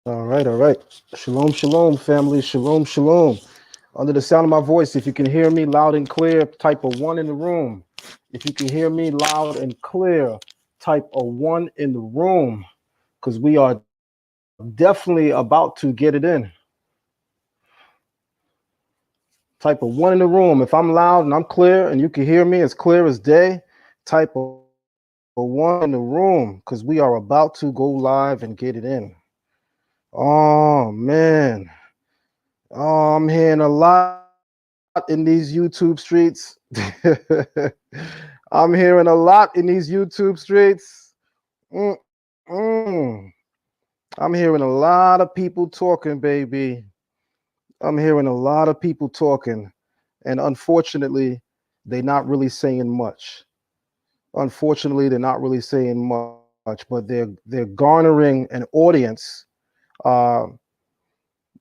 All right, all right. Shalom, shalom, family. Shalom, shalom. Under the sound of my voice, if you can hear me loud and clear, type a 1 in the room. If you can hear me loud and clear, type a 1 in the room, because we are definitely about to get it in. Type a 1 in the room. If I'm loud and I'm clear and you can hear me as clear as day, type a 1 in the room, because we are about to go live and get it in. Oh, man. Oh, I'm hearing a lot in these YouTube streets. I'm hearing a lot in these YouTube streets. Mm-mm. I'm hearing a lot of people talking, baby. I'm hearing a lot of people talking. And unfortunately, they're not really saying much. Unfortunately, they're not really saying much, but they're garnering an audience, uh,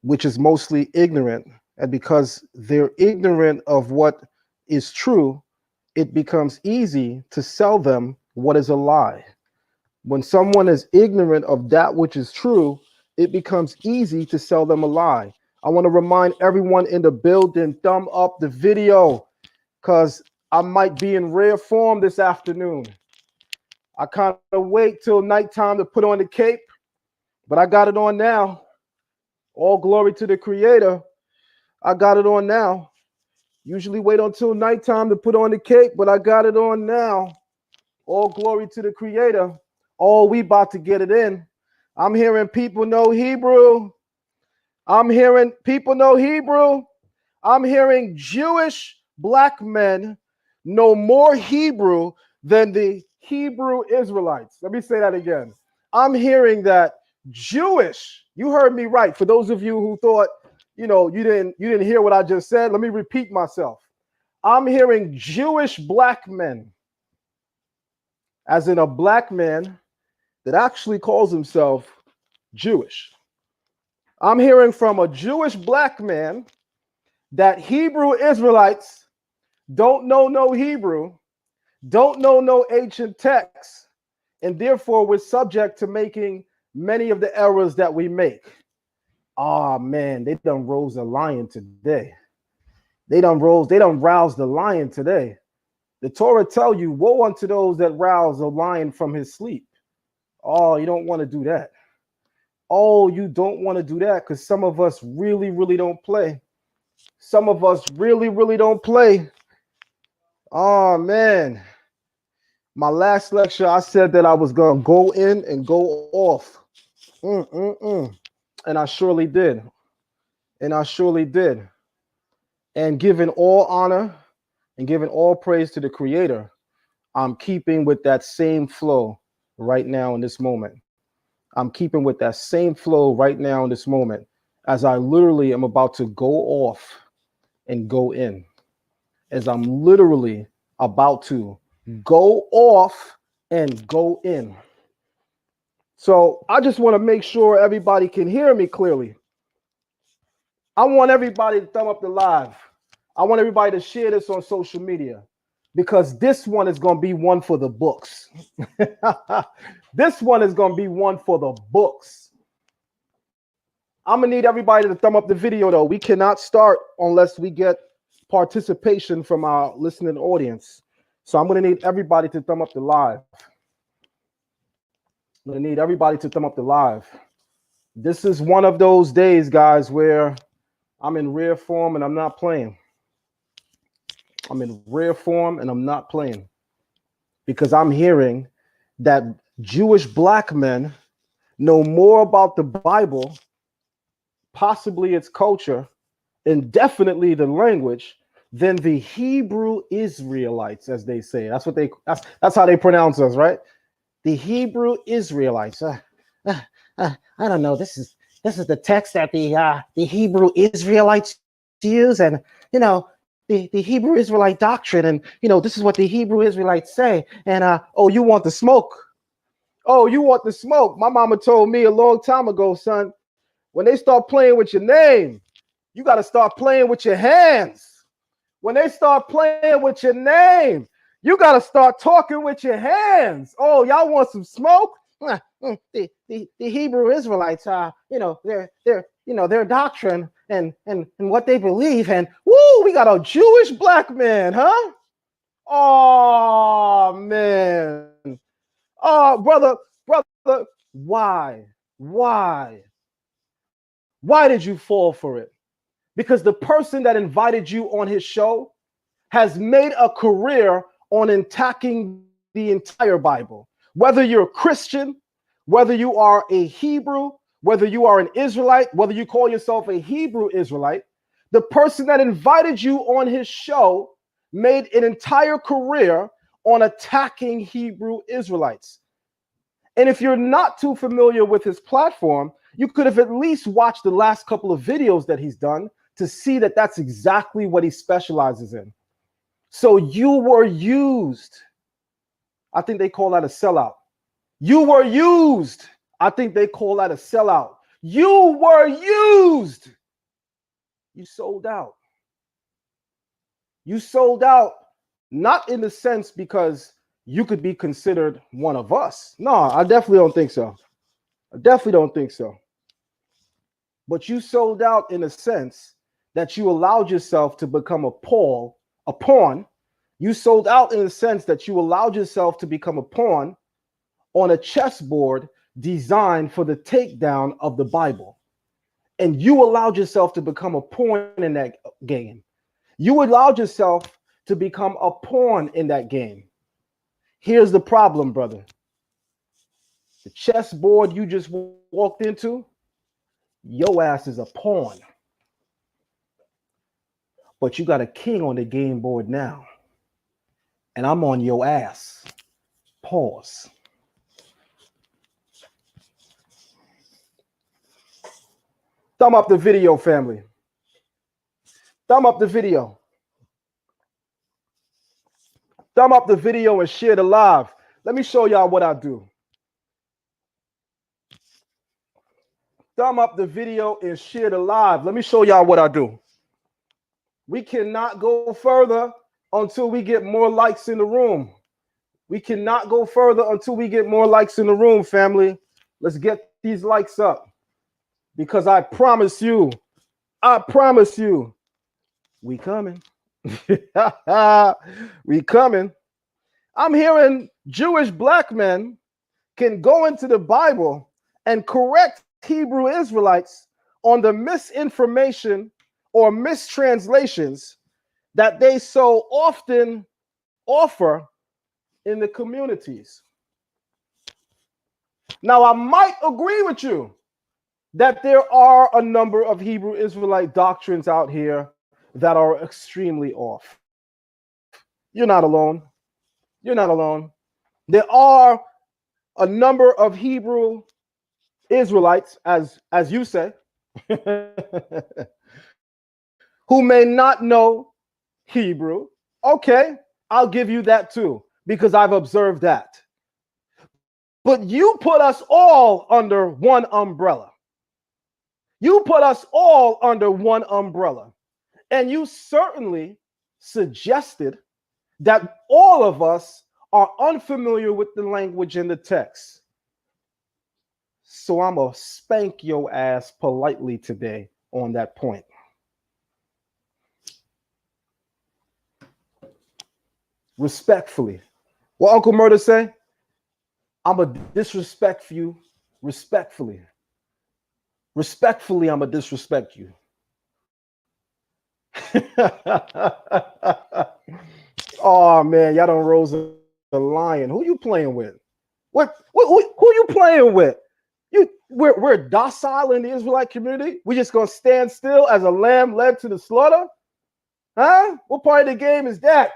which is mostly ignorant. And because they're ignorant of what is true, it becomes easy to sell them what is a lie. When someone is ignorant of that which is true, it becomes easy to sell them a lie. I want to remind everyone in the building, thumb up the video, because I might be in rare form this afternoon. I kind of wait till nighttime to put on the cape, but I got it on now. All glory to the Creator. I got it on now. Usually wait until nighttime to put on the cape, but I got it on now. All glory to the Creator. Oh, we about to get it in. I'm hearing people know Hebrew. I'm hearing people know Hebrew. I'm hearing Jewish black men know more Hebrew than the Hebrew Israelites. Let me say that again. I'm hearing that Jewish, you heard me right. For those of you who thought, you didn't hear what I just said, let me repeat myself. I'm hearing Jewish black men, as in a black man that actually calls himself Jewish. I'm hearing from a Jewish black man that Hebrew Israelites don't know no Hebrew, don't know no ancient texts, and therefore we're subject to making many of the errors that we make. Oh man, they done rose a lion today. They done roused the lion today. The Torah tell you, woe unto those that rouse a lion from his sleep. Oh, you don't want to do that. Oh, you don't want to do that, because some of us really, really don't play. Some of us really, really don't play. Oh man. My last lecture, I said that I was going to go in and go off. And I surely did. And I surely did. And giving all honor and giving all praise to the Creator, I'm keeping with that same flow right now in this moment. I'm keeping with that same flow right now in this moment, as I literally am about to go off and go in. As I'm literally about to go off and go in. So I just want to make sure everybody can hear me clearly. I want everybody to thumb up the live. I want everybody to share this on social media, because this one is going to be one for the books. This one is going to be one for the books. I'm going to need everybody to thumb up the video, though. We cannot start unless we get participation from our listening audience. So I'm going to need everybody to thumb up the live. I'm going to need everybody to thumb up the live. This is one of those days, guys, where I'm in rare form and I'm not playing. I'm in rare form and I'm not playing, because I'm hearing that Jewish black men know more about the Bible, possibly its culture, and definitely the language, than the Hebrew Israelites, as they say. That's how they pronounce us, right? The Hebrew Israelites. I don't know. This is the text that the Hebrew Israelites use, and the Hebrew Israelite doctrine, and this is what the Hebrew Israelites say. And oh, you want the smoke? Oh, you want the smoke? My mama told me a long time ago, son, when they start playing with your name, you got to start playing with your hands. When they start playing with your name, you got to start talking with your hands. Oh, y'all want some smoke? The Hebrew Israelites, their doctrine and what they believe, and woo, we got a Jewish black man, huh? Oh man, oh brother, why did you fall for it? Because the person that invited you on his show has made a career on attacking the entire Bible. Whether you're a Christian, whether you are a Hebrew, whether you are an Israelite, whether you call yourself a Hebrew Israelite, the person that invited you on his show made an entire career on attacking Hebrew Israelites. And if you're not too familiar with his platform, you could have at least watched the last couple of videos that he's done to see that that's exactly what he specializes in. So you were used. I think they call that a sellout. You were used. I think they call that a sellout. You were used. You sold out. You sold out, not in the sense because you could be considered one of us. No, I definitely don't think so. I definitely don't think so. But you sold out in a sense that you allowed yourself to become a pawn. You sold out in the sense that you allowed yourself to become a pawn on a chessboard designed for the takedown of the Bible. And you allowed yourself to become a pawn in that game. You allowed yourself to become a pawn in that game. Here's the problem, brother. The chessboard you just walked into, your ass is a pawn. But you got a king on the game board now. And I'm on your ass. Pause. Thumb up the video, family. Thumb up the video. Thumb up the video and share the live. Let me show y'all what I do. Thumb up the video and share the live. Let me show y'all what I do. We cannot go further until we get more likes in the room. We cannot go further until we get more likes in the room, family. Let's get these likes up. Because I promise you, we coming. We coming. I'm hearing Jewish black men can go into the Bible and correct Hebrew Israelites on the misinformation or mistranslations that they so often offer in the communities. Now, I might agree with you that there are a number of Hebrew Israelite doctrines out here that are extremely off. You're not alone. You're not alone. There are a number of Hebrew Israelites, as you say, who may not know Hebrew. Okay, I'll give you that too, because I've observed that. But you put us all under one umbrella. You put us all under one umbrella. And you certainly suggested that all of us are unfamiliar with the language in the text. So I'm going to spank your ass politely today on that point. Respectfully. What Uncle Murder say? I'm going to disrespect you respectfully. Respectfully, I'm going to disrespect you. Oh man, y'all don't rose the lion. Who you playing with? Who you playing with? We're docile in the Israelite community. We just gonna stand still as a lamb led to the slaughter? Huh? What part of the game is that?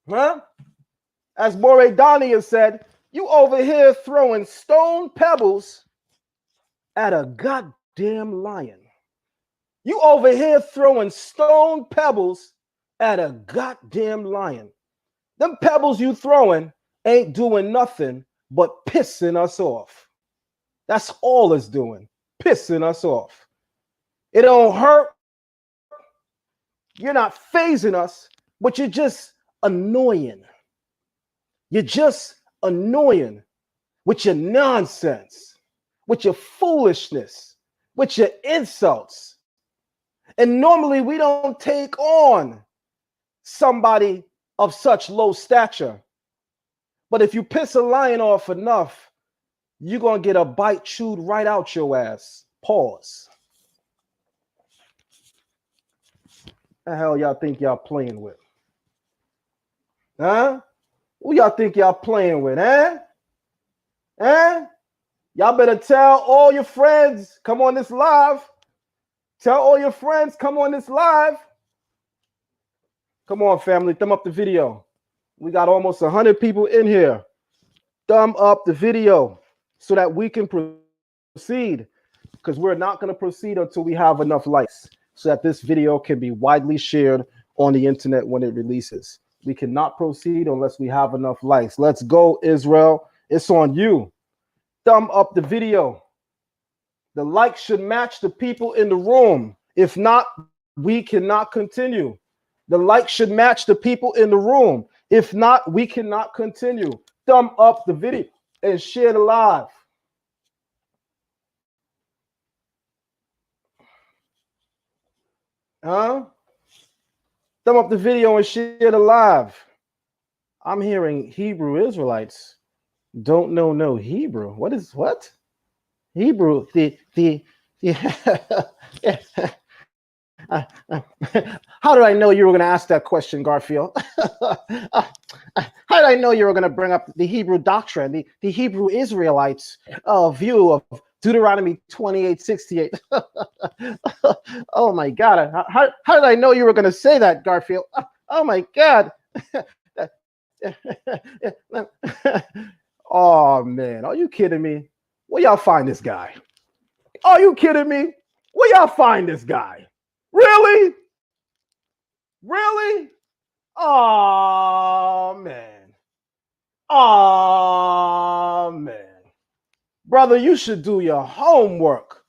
Huh? As Moredania said, you over here throwing stone pebbles at a goddamn lion. You over here throwing stone pebbles at a goddamn lion. Them pebbles you throwing ain't doing nothing but pissing us off. That's all it's doing, pissing us off. It don't hurt. You're not phasing us, but you're just annoying. You're just annoying with your nonsense, with your foolishness, with your insults. And normally we don't take on somebody of such low stature. But if you piss a lion off enough, you're going to get a bite chewed right out your ass. Pause. The hell y'all think y'all playing with? Huh? Who y'all think y'all playing with, eh? Eh? Y'all better tell all your friends, come on this live. Tell all your friends, come on this live. Come on, family, thumb up the video. We got almost 100 people in here. Thumb up the video so that we can proceed, because we're not going to proceed until we have enough likes so that this video can be widely shared on the internet when it releases. We cannot proceed unless we have enough likes. Let's go, Israel. It's on you. Thumb up the video. The likes should match the people in the room. If not, we cannot continue. The likes should match the people in the room. If not, we cannot continue. Thumb up the video and share the live. Huh? Thumb up the video and share the live. I'm hearing Hebrew Israelites don't know no Hebrew. What? Hebrew, how did I know you were going to ask that question, Garfield? How did I know you were going to bring up the Hebrew doctrine, the Hebrew Israelites' view of Deuteronomy 28:68? Oh my God! How did I know you were going to say that, Garfield? Oh my God! Oh man, are you kidding me? Where y'all find this guy? Are you kidding me? Where y'all find this guy? Really? Really? Oh man. Oh man. Brother, you should do your homework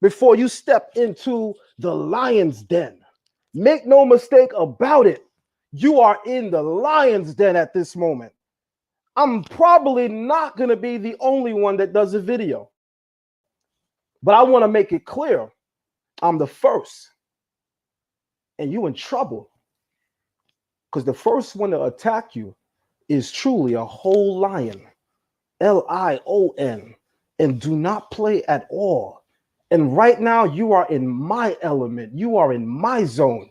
before you step into the lion's den. Make no mistake about it. You are in the lion's den at this moment. I'm probably not going to be the only one that does a video. But I want to make it clear, I'm the first. And you in trouble. Because the first one to attack you is truly a whole lion. Lion. And do not play at all. And right now you are in my element. You are in my zone.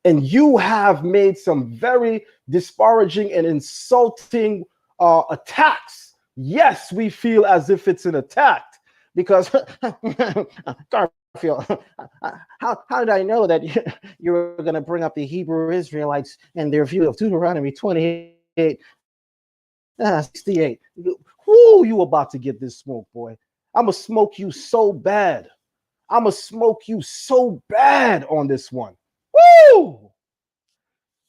And you have made some very disparaging and insulting attacks. Yes, we feel as if it's an attack. Because Garfield, how did I know that you were going to bring up the Hebrew Israelites and their view of Deuteronomy 28:68? Whoo, you about to get this smoke, boy. I'm going to smoke you so bad. I'm going to smoke you so bad on this one. Woo!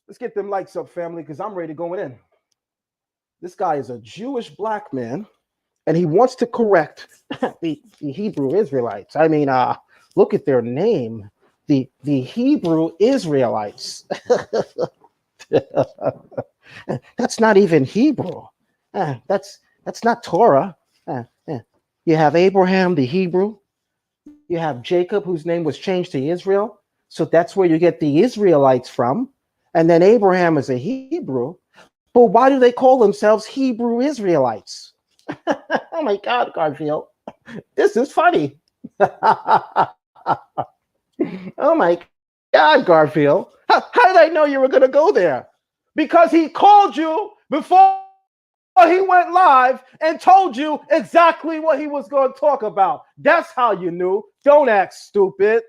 Let's get them likes up, family, because I'm ready to go in. This guy is a Jewish black man. And he wants to correct the Hebrew Israelites. I mean, look at their name, the Hebrew Israelites. That's not even Hebrew. That's not Torah. You have Abraham, the Hebrew. You have Jacob, whose name was changed to Israel. So that's where you get the Israelites from. And then Abraham is a Hebrew. But why do they call themselves Hebrew Israelites? Oh my God, Garfield. This is funny. Oh my God, Garfield. How did I know you were going to go there? Because he called you before he went live and told you exactly what he was going to talk about. That's how you knew. Don't act stupid.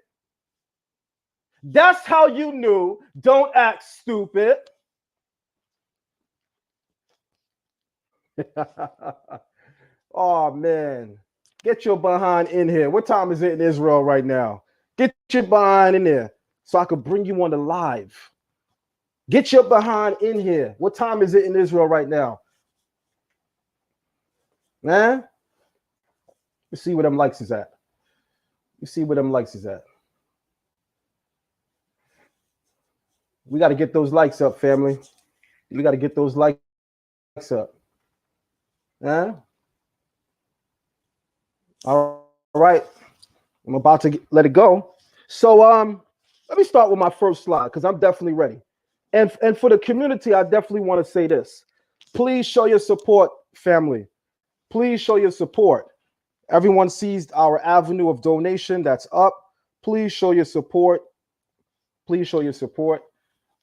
That's how you knew. Don't act stupid. Oh, man. Get your behind in here. What time is it in Israel right now? Get your behind in there so I could bring you on the live. Get your behind in here. What time is it in Israel right now? Man, you see where them likes is at. You see where them likes is at. We got to get those likes up, family. We got to get those likes up. Huh? All right. I'm about to let it go. So let me start with my first slide because I'm definitely ready. And for the community, I definitely want to say this. Please show your support, family. Please show your support. Everyone sees our avenue of donation that's up. Please show your support. Please show your support.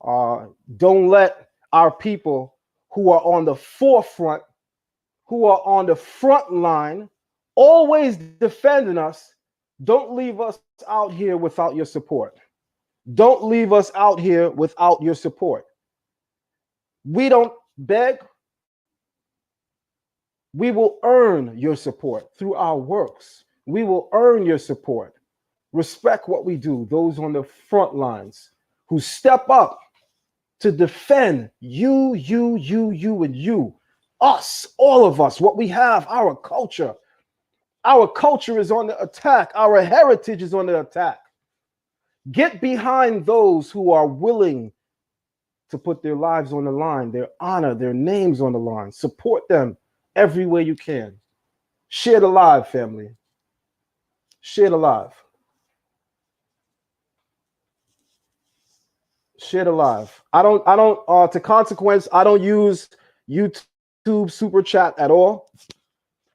Don't let our people who are on the forefront, who are on the front line, always defending us, don't leave us out here without your support. Don't leave us out here without your support. We don't beg. We will earn your support through our works. We will earn your support. Respect what we do, those on the front lines who step up to defend you, and you, us, all of us, what we have, our culture. Our culture is on the attack. Our heritage is on the attack. Get behind those who are willing to put their lives on the line, their honor, their names on the line. Support them every way you can. Share the live, family. Share the live. Share the live. I don't to consequence, I don't use YouTube super chat at all.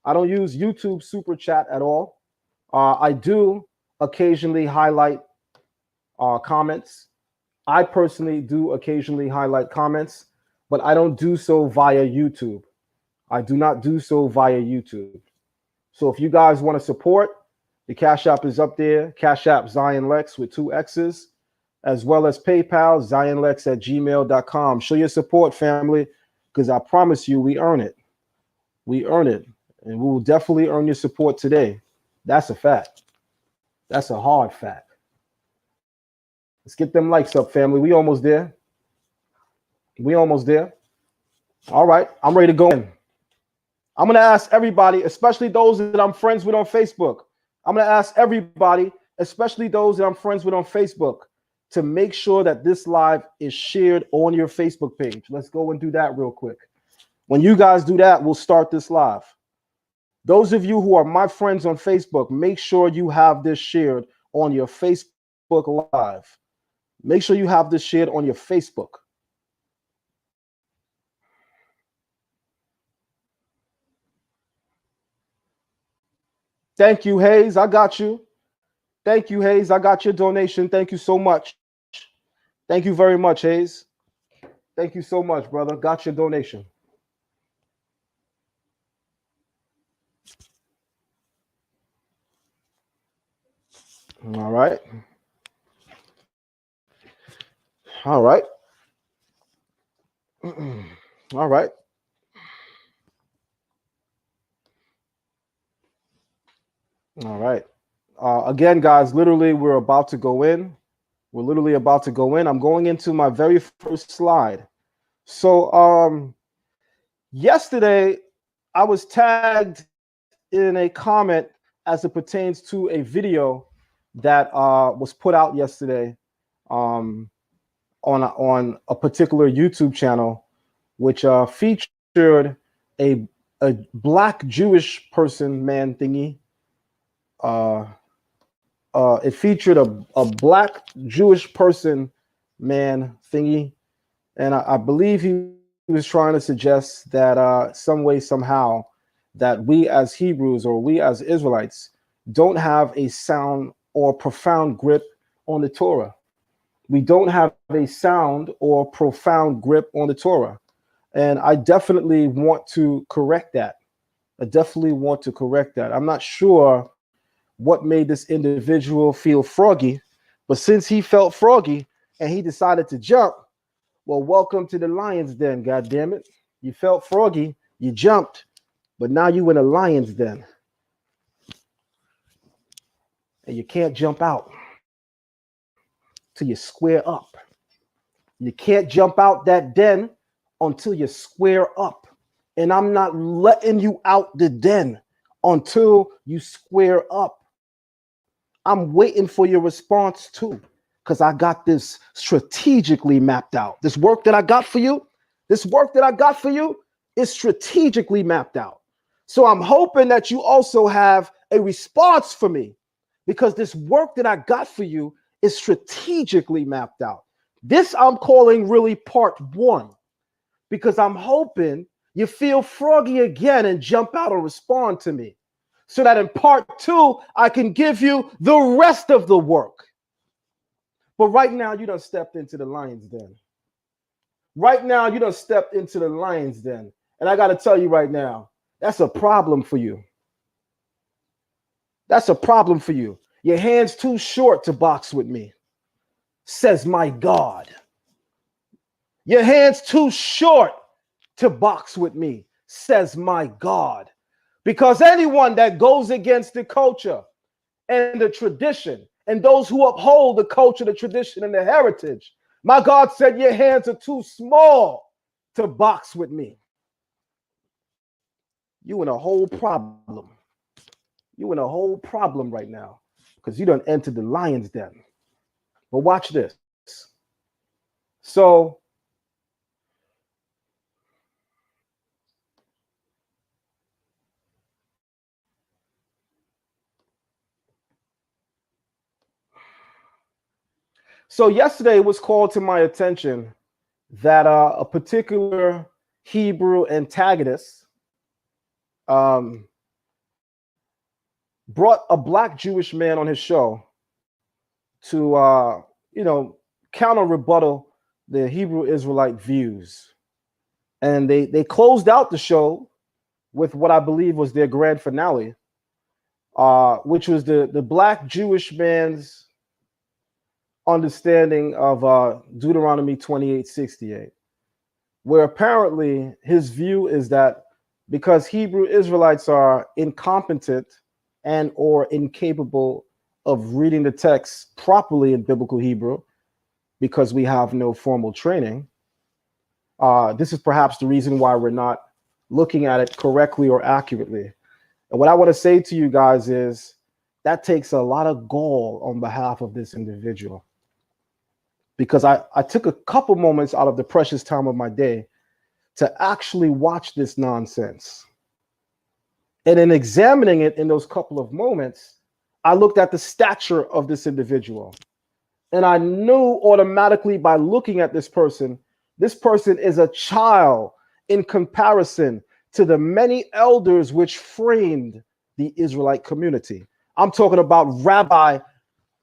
I don't use YouTube super chat at all. I do occasionally highlight comments. I personally do occasionally highlight comments, but I don't do so via YouTube. I do not do so via YouTube. So if you guys want to support, the Cash App is up there. Cash App Zion Lexx with 2 X's, as well as PayPal, zionlex@gmail.com. Show your support, family, because I promise you, we earn it. We earn it. And we will definitely earn your support today. That's a fact. That's a hard fact. Let's get them likes up, family. We almost there. We almost there. All right. I'm ready to go in. I'm going to ask everybody, especially those that I'm friends with on Facebook. I'm going to ask everybody, especially those that I'm friends with on Facebook, to make sure that this live is shared on your Facebook page. Let's go and do that real quick. When you guys do that, we'll start this live. Those of you who are my friends on Facebook, make sure you have this shared on your Facebook Live. Make sure you have this shared on your Facebook. Thank you, Hayes. I got you. Thank you, Hayes. I got your donation. Thank you so much. Thank you very much, Hayes. Thank you so much, brother. Got your donation. All right. All right. All right. All right. Again, guys, literally, we're about to go in. We're literally about to go in. I'm going into my very first slide. So yesterday, I was tagged in a comment as it pertains to a video that was put out yesterday on a particular YouTube channel, which featured a black Jewish person, man thingy. It featured a black Jewish person, man thingy, and I believe he was trying to suggest that some way, somehow, that we as Hebrews or we as Israelites don't have a sound or profound grip on the Torah. We don't have a sound or profound grip on the Torah. And I definitely want to correct that. I definitely want to correct that. I'm not sure what made this individual feel froggy, but since he felt froggy and he decided to jump, well, welcome to the lion's den, God damn it. You felt froggy, you jumped, but now you in a lion's den. And you can't jump out till you square up. You can't jump out that den until you square up. And I'm not letting you out the den until you square up. I'm waiting for your response too, because I got this strategically mapped out. This work that I got for you, is strategically mapped out. So I'm hoping that you also have a response for me, because this work that I got for you is strategically mapped out. This I'm calling really part one, because I'm hoping you feel froggy again and jump out and respond to me, so that in part two, I can give you the rest of the work. But right now, you done stepped into the lion's den. Right now, you done stepped into the lion's den. And I got to tell you right now, that's a problem for you. That's a problem for you. Your hand's too short to box with me, says my God. Your hand's too short to box with me, says my God. Because anyone that goes against the culture and the tradition and those who uphold the culture, the tradition, and the heritage, my God said your hands are too small to box with me. You in a whole problem. You in a whole problem right now, because you done entered the lion's den. But watch this. So yesterday it was called to my attention that a particular Hebrew antagonist brought a black Jewish man on his show to, counter rebuttal the Hebrew Israelite views. And they closed out the show with what I believe was their grand finale, which was the black Jewish man's understanding of Deuteronomy 28:68, where apparently his view is that because Hebrew Israelites are incompetent and or incapable of reading the text properly in biblical Hebrew, because we have no formal training, this is perhaps the reason why we're not looking at it correctly or accurately. And what I want to say to you guys is that takes a lot of gall on behalf of this individual, because I took a couple moments out of the precious time of my day to actually watch this nonsense. And in examining it in those couple of moments, I looked at the stature of this individual. And I knew automatically by looking at this person is a child in comparison to the many elders which framed the Israelite community. I'm talking about Rabbi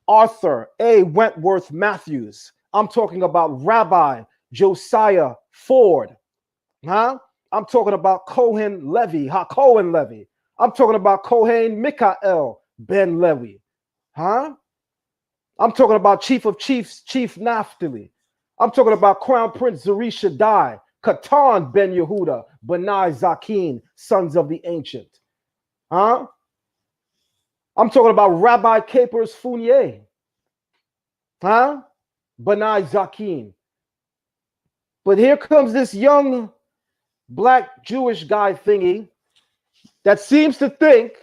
Arthur A. Wentworth Matthews. I'm talking about Rabbi Josiah Ford. I'm talking about Cohen Levy. I'm talking about Kohen Mikael Ben Levi. I'm talking about Chief of Chiefs, Chief Naphtali. I'm talking about Crown Prince Zuri Shaddai, Katan Ben Yehuda, Benai Zakin, sons of the ancient. I'm talking about Rabbi Capers Fournier. Benai Zakin. But here comes this young black Jewish guy thingy that seems to think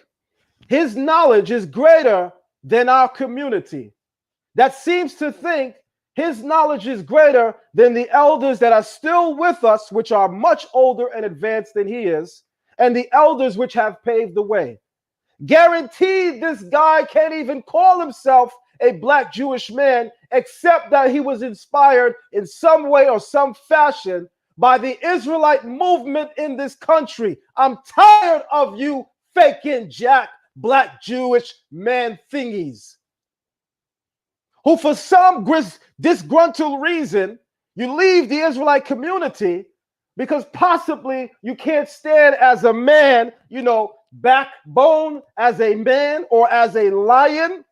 his knowledge is greater than our community. That seems to think his knowledge is greater than the elders that are still with us, which are much older and advanced than he is, and the elders which have paved the way. Guaranteed, this guy can't even call himself a black Jewish man, except that he was inspired in some way or some fashion by the Israelite movement in this country. I'm tired of you faking jack black Jewish man thingies. who for some disgruntled reason, you leave the Israelite community because possibly you can't stand as a man, backbone as a man or as a lion,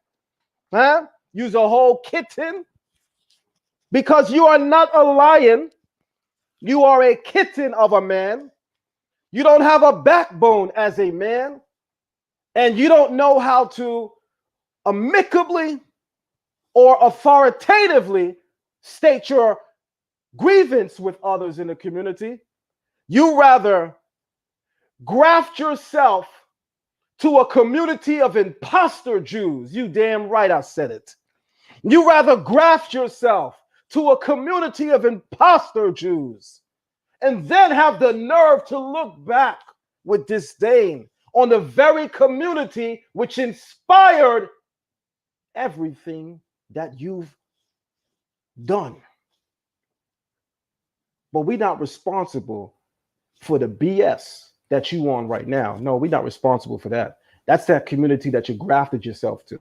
huh? Use a whole kitten. Because you are not a lion, you are a kitten of a man. You don't have a backbone as a man, and you don't know how to amicably or authoritatively state your grievance with others in the community. You rather graft yourself to a community of imposter Jews. You damn right I said it. You rather graft yourself to a community of imposter Jews and then have the nerve to look back with disdain on the very community which inspired everything that you've done. But we're not responsible for the BS that you on right now. No, we're not responsible for that. That's that community that you grafted yourself to.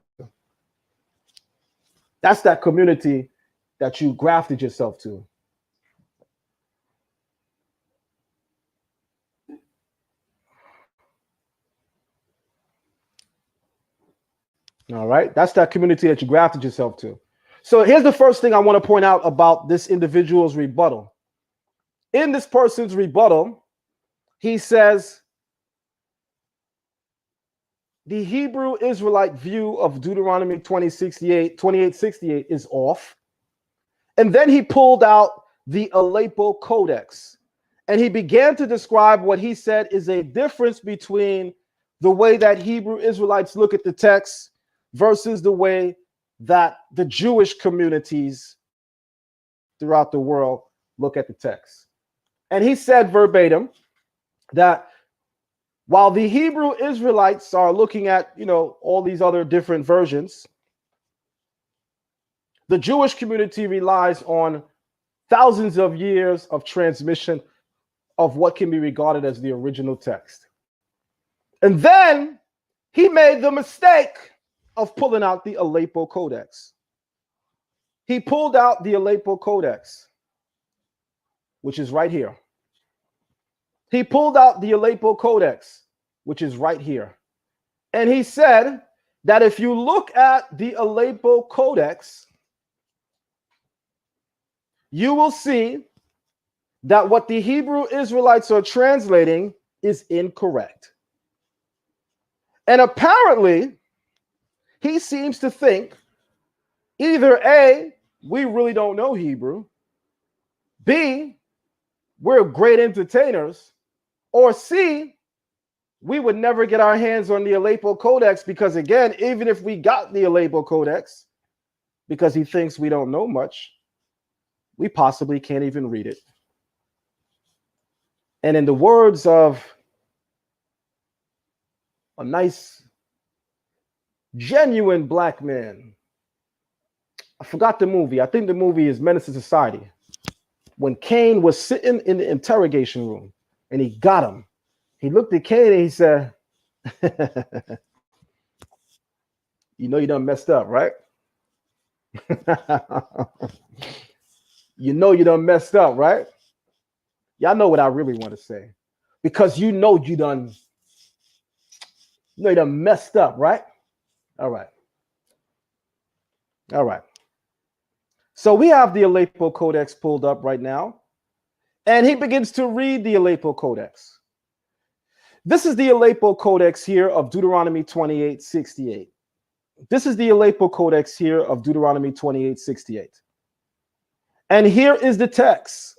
That's that community that you grafted yourself to. All right, that's that community that you grafted yourself to. So here's the first thing I want to point out about this individual's rebuttal. In this person's rebuttal, he says the Hebrew Israelite view of Deuteronomy 28:68 is off. And then he pulled out the Aleppo Codex, and he began to describe what he said is a difference between the way that Hebrew Israelites look at the text versus the way that the Jewish communities throughout the world look at the text. And he said verbatim that while the Hebrew Israelites are looking at, all these other different versions, the Jewish community relies on thousands of years of transmission of what can be regarded as the original text. And then he made the mistake of pulling out the Aleppo Codex. He pulled out the Aleppo Codex, which is right here. He pulled out the Aleppo Codex, which is right here. And he said that if you look at the Aleppo Codex, you will see that what the Hebrew Israelites are translating is incorrect. And apparently, he seems to think either A, we really don't know Hebrew, B, we're great entertainers, or C, we would never get our hands on the Aleppo Codex because, again, even if we got the Aleppo Codex, because he thinks we don't know much, we possibly can't even read it. And in the words of a nice, genuine black man, I forgot the movie. I think the movie is Menace to Society. When Cain was sitting in the interrogation room and he got him, he looked at Cain and he said, you know you done messed up, right? You know you done messed up, right? Y'all know what I really want to say. Because you done messed up, right? All right. All right. So we have the Aleppo Codex pulled up right now, and he begins to read the Aleppo Codex. This is the Aleppo Codex here of Deuteronomy 28:68. This is the Aleppo Codex here of Deuteronomy 28:68. And here is the text.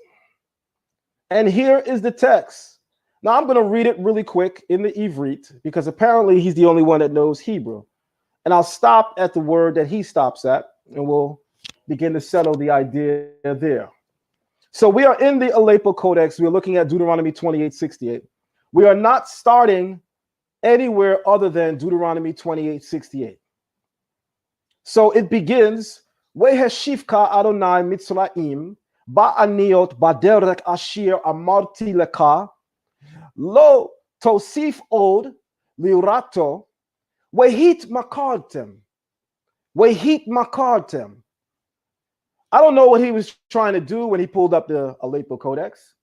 And here is the text. Now I'm going to read it really quick in the Ivrit because apparently he's the only one that knows Hebrew. And I'll stop at the word that he stops at, and we'll begin to settle the idea there. So we are in the Aleppo Codex. We're looking at Deuteronomy 28:68. We are not starting anywhere other than Deuteronomy 28:68. So it begins, Weheshivka Adonai Mitzrayim ba'aniot baderek ashir amarti leka lo tosif od liurato wehit makartem I don't know what he was trying to do when he pulled up the Aleppo Codex.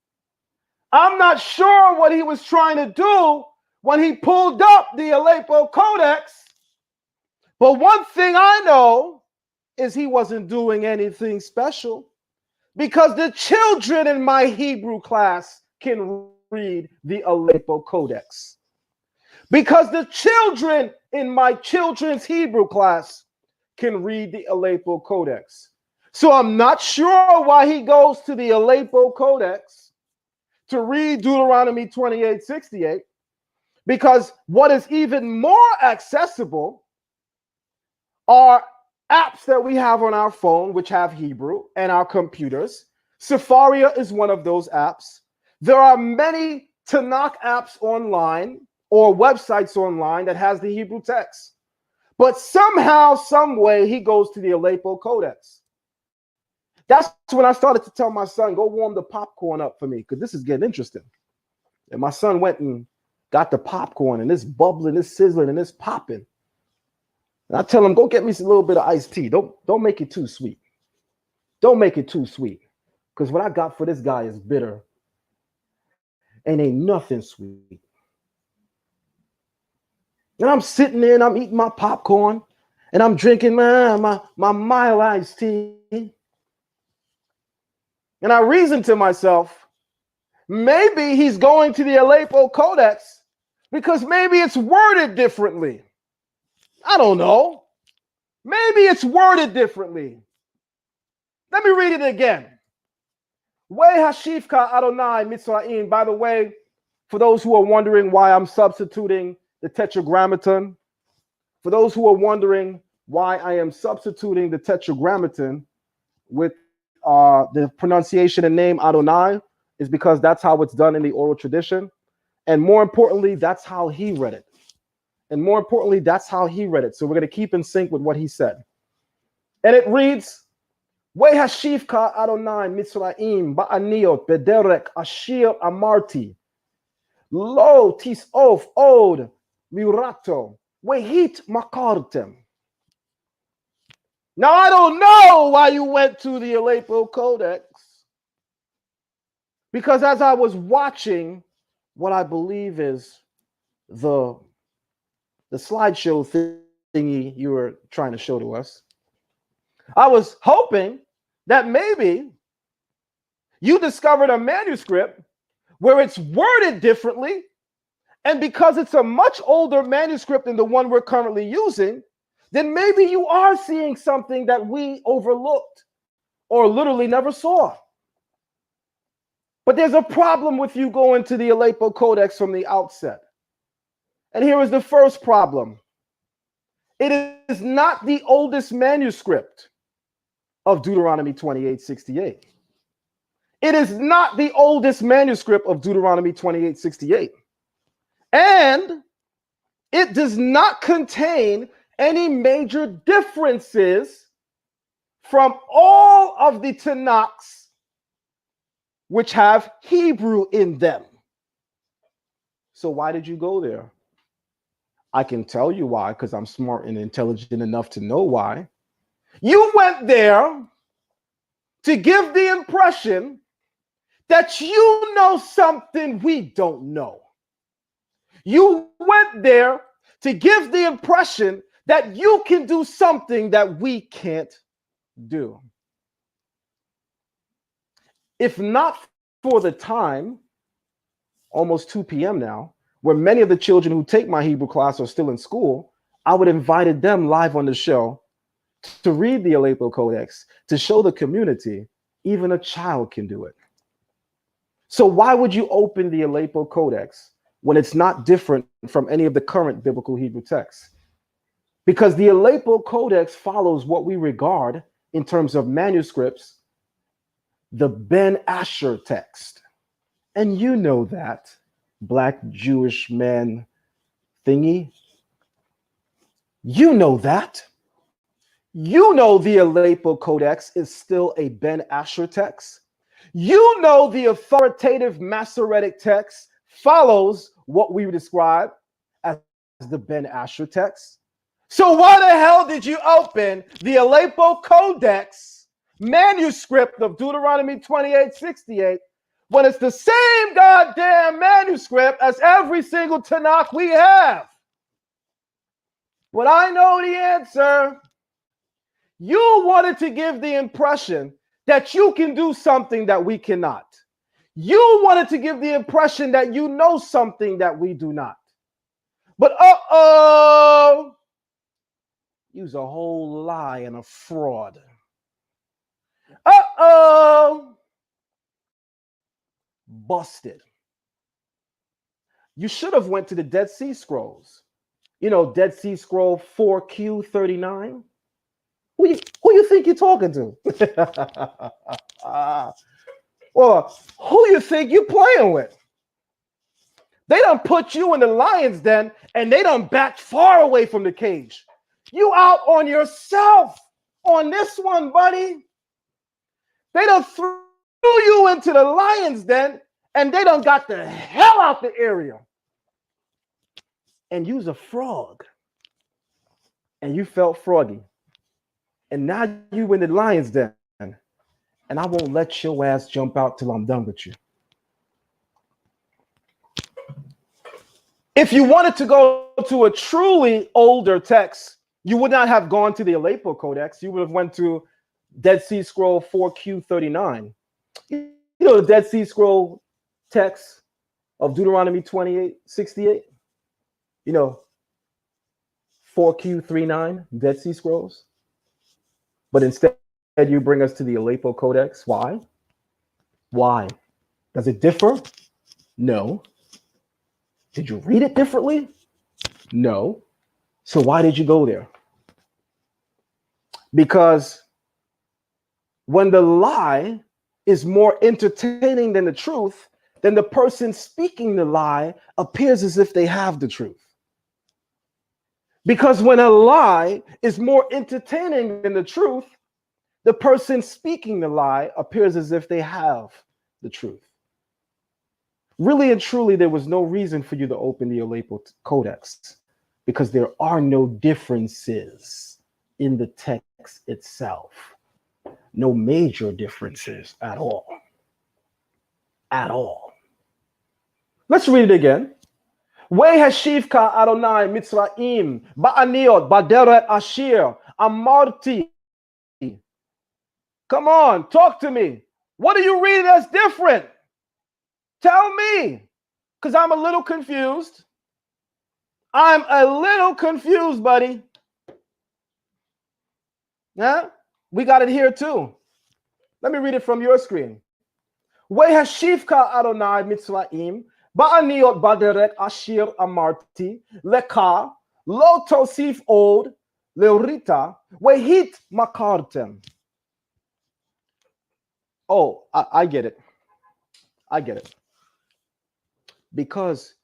I'm not sure what he was trying to do when he pulled up the Aleppo Codex. But one thing I know is he wasn't doing anything special, because the children in my Hebrew class can read the Aleppo Codex. Because the children in my children's Hebrew class can read the Aleppo Codex. So I'm not sure why he goes to the Aleppo Codex to read Deuteronomy 28:68, because what is even more accessible are apps that we have on our phone, which have Hebrew, and our computers. Safaria is one of those apps. There are many Tanakh apps online or websites online that has the Hebrew text. But somehow, some way, he goes to the Aleppo Codex. That's when I started to tell my son, go warm the popcorn up for me, because this is getting interesting. And my son went and got the popcorn, and it's bubbling, it's sizzling, and it's popping. And I tell him, go get me a little bit of iced tea. Don't make it too sweet. Don't make it too sweet. Because what I got for this guy is bitter and ain't nothing sweet. And I'm sitting there and I'm eating my popcorn and I'm drinking my mild iced tea. And I reason to myself, maybe he's going to the Aleppo Codex because maybe it's worded differently. I don't know. Maybe it's worded differently. Let me read it again. Way Hashivka Adonai Mitzrayim. By the way, for those who are wondering why I'm substituting the Tetragrammaton, for those who are wondering why I am substituting the Tetragrammaton with the pronunciation and name Adonai, is because that's how it's done in the oral tradition. And more importantly, that's how he read it. And more importantly, that's how he read it. So we're going to keep in sync with what he said. And it reads, Way Hashivka Adonai Mitzrayim Ba'aniot Bederek Ashir Amarti Lo Tisof Od Mirato Wehit Makartem. Now I don't know why you went to the Aleppo Codex, because as I was watching what I believe is the slideshow thingy you were trying to show to us, I was hoping that maybe you discovered a manuscript where it's worded differently, and because it's a much older manuscript than the one we're currently using, then maybe you are seeing something that we overlooked or literally never saw. But there's a problem with you going to the Aleppo Codex from the outset. And here is the first problem. It is not the oldest manuscript of Deuteronomy 28:68. It is not the oldest manuscript of Deuteronomy 28:68. And it does not contain any major differences from all of the Tanakhs which have Hebrew in them. So why did you go there? I can tell you why, because I'm smart and intelligent enough to know why. You went there to give the impression that you know something we don't know. You went there to give the impression that you can do something that we can't do. If not for the time, almost 2 p.m. now, where many of the children who take my Hebrew class are still in school, I would have invited them live on the show to read the Aleppo Codex, to show the community even a child can do it. So why would you open the Aleppo Codex when it's not different from any of the current biblical Hebrew texts? Because the Aleppo Codex follows what we regard in terms of manuscripts, the Ben Asher text. And you know that, Black Jewish man thingy. You know that. You know the Aleppo Codex is still a Ben Asher text. You know the authoritative Masoretic text follows what we describe as the Ben Asher text. So why the hell did you open the Aleppo Codex manuscript of Deuteronomy 28:68, when it's the same goddamn manuscript as every single Tanakh we have? But I know the answer. You wanted to give the impression that you can do something that we cannot. You wanted to give the impression that you know something that we do not. But you's a whole lie and a fraud. Busted. You should have went to the Dead Sea Scrolls. You know, Dead Sea Scroll 4Q39. Who you think you're talking to? Or who you think you're playing with? They done put you in the lion's den and they done backed far away from the cage. You out on yourself on this one, buddy. They done threw you into the lion's den and they done got the hell out the area. And you's a frog. And you felt froggy. And now you in the lion's den. And I won't let your ass jump out till I'm done with you. If you wanted to go to a truly older text, you would not have gone to the Aleppo Codex. You would have went to Dead Sea Scroll 4Q39. You know the Dead Sea Scroll text of Deuteronomy 28:68? You know, 4Q39, Dead Sea Scrolls. But instead, you bring us to the Aleppo Codex. Why? Why? Does it differ? No. Did you read it differently? No. So why did you go there? Because when the lie is more entertaining than the truth, then the person speaking the lie appears as if they have the truth. Because when a lie is more entertaining than the truth, the person speaking the lie appears as if they have the truth. Really and truly, there was no reason for you to open the Aleppo Codex because there are no differences in the text itself. No major differences at all. At all. Let's read it again. Hashivka Adonai Mitzrayim Ba'aniot Baderet Ashir Amarti. Come on, talk to me. What are you reading that's different? Tell me, because I'm a little confused. I'm a little confused, buddy. Yeah, we got it here too. Let me read it from your screen. Hashivka Adonai Mitzrayim Ba'aniot Baderet Ashir Amarti Leka Lo Tosif Od Leurita Wehit Makartem. Oh, I get it. I get it. Because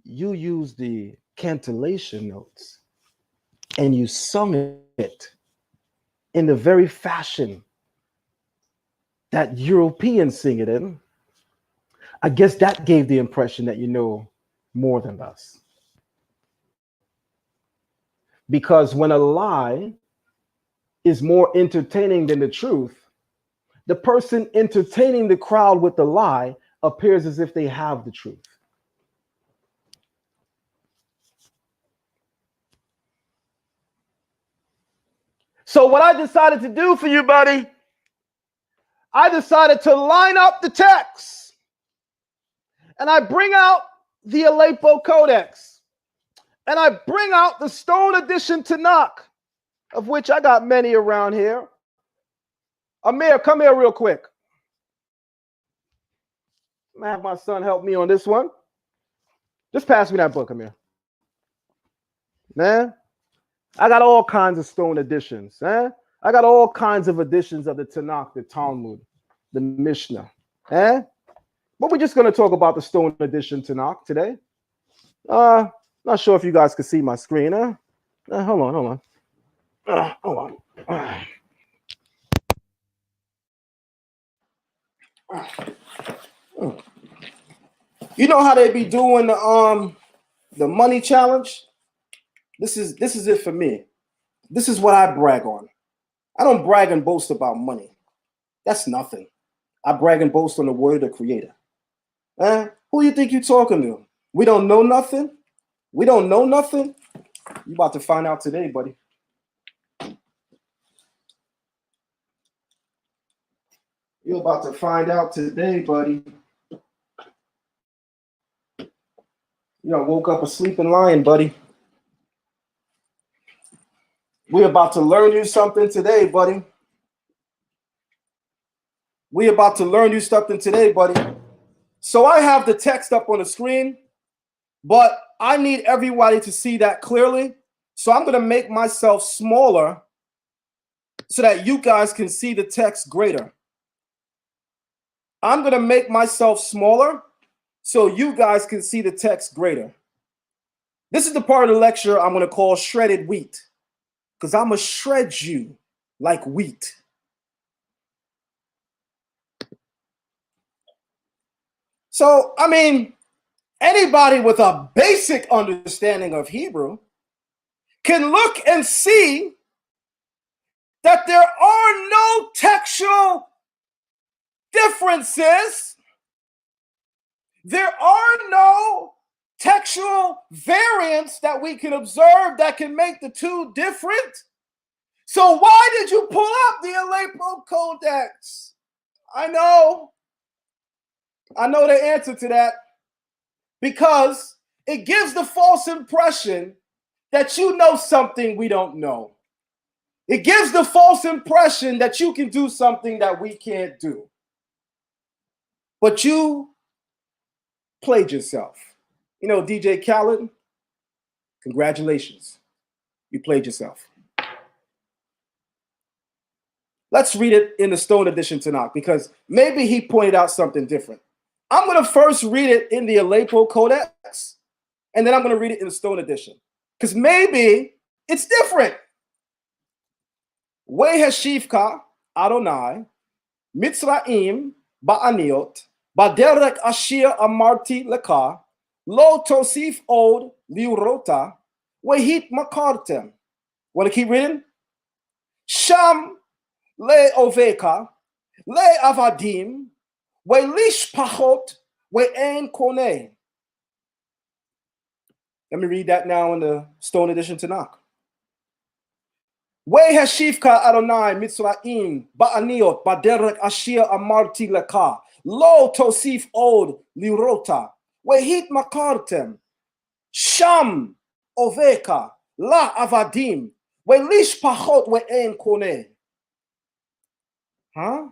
you use the cantillation notes and you sung it in the very fashion that Europeans sing it in, I guess that gave the impression that you know more than us. Because when a lie is more entertaining than the truth, the person entertaining the crowd with the lie appears as if they have the truth. So what I decided to do for you, buddy, I decided to line up the text. And I bring out the Aleppo Codex. And I bring out the Stone Edition Tanakh, of which I got many around here. Amir, come here real quick. I'm gonna have my son help me on this one. Just pass me that book, Amir. Man, I got all kinds of stone editions. I got all kinds of editions of the Tanakh, the Talmud, the Mishnah. But we're just going to talk about the stone edition Tanakh today. Not sure if you guys can see my screen. Hold on. Hold on. You know how they be doing the money challenge? This is it for me. This is what I brag on. I don't brag and boast about money. That's nothing. I brag and boast on the word of the Creator. Who you think you're talking to? We don't know nothing? We don't know nothing? You about to find out today, buddy. You're about to find out today, buddy. You know, woke up a sleeping lion, buddy. We're about to learn you something today, buddy. We're about to learn you something today, buddy. So I have the text up on the screen, but I need everybody to see that clearly. So I'm going to make myself smaller so that you guys can see the text greater. I'm going to make myself smaller so you guys can see the text greater. This is the part of the lecture I'm going to call shredded wheat, because I'm going to shred you like wheat. So, I mean, anybody with a basic understanding of Hebrew can look and see that there are no textual differences. There are no textual variants that we can observe that can make the two different. So why did you pull up the Aleppo Codex? I know the answer to that. Because it gives the false impression that you know something we don't know. It gives the false impression that you can do something that we can't do. But you played yourself. You know, DJ Khaled, congratulations. You played yourself. Let's read it in the Stone Edition Tanakh, because maybe he pointed out something different. I'm going to first read it in the Aleppo Codex, and then I'm going to read it in the Stone Edition, because maybe it's different. Weheshivka Adonai Mitzraim ba'aniot baderek ashir amarti leka lo tosif od liurota wehit makartem. Want to keep reading? Sham le oveka le avadim Lish pachot we'en kone. Let me read that now in the Stone Edition Tanakh. Weheshivka Adonai Mitzraim ba'aniot baderek ashir amarti leka lo tosif od lirota wehit makartem sham oveka la avadim Lish pachot we'en kone. Huh?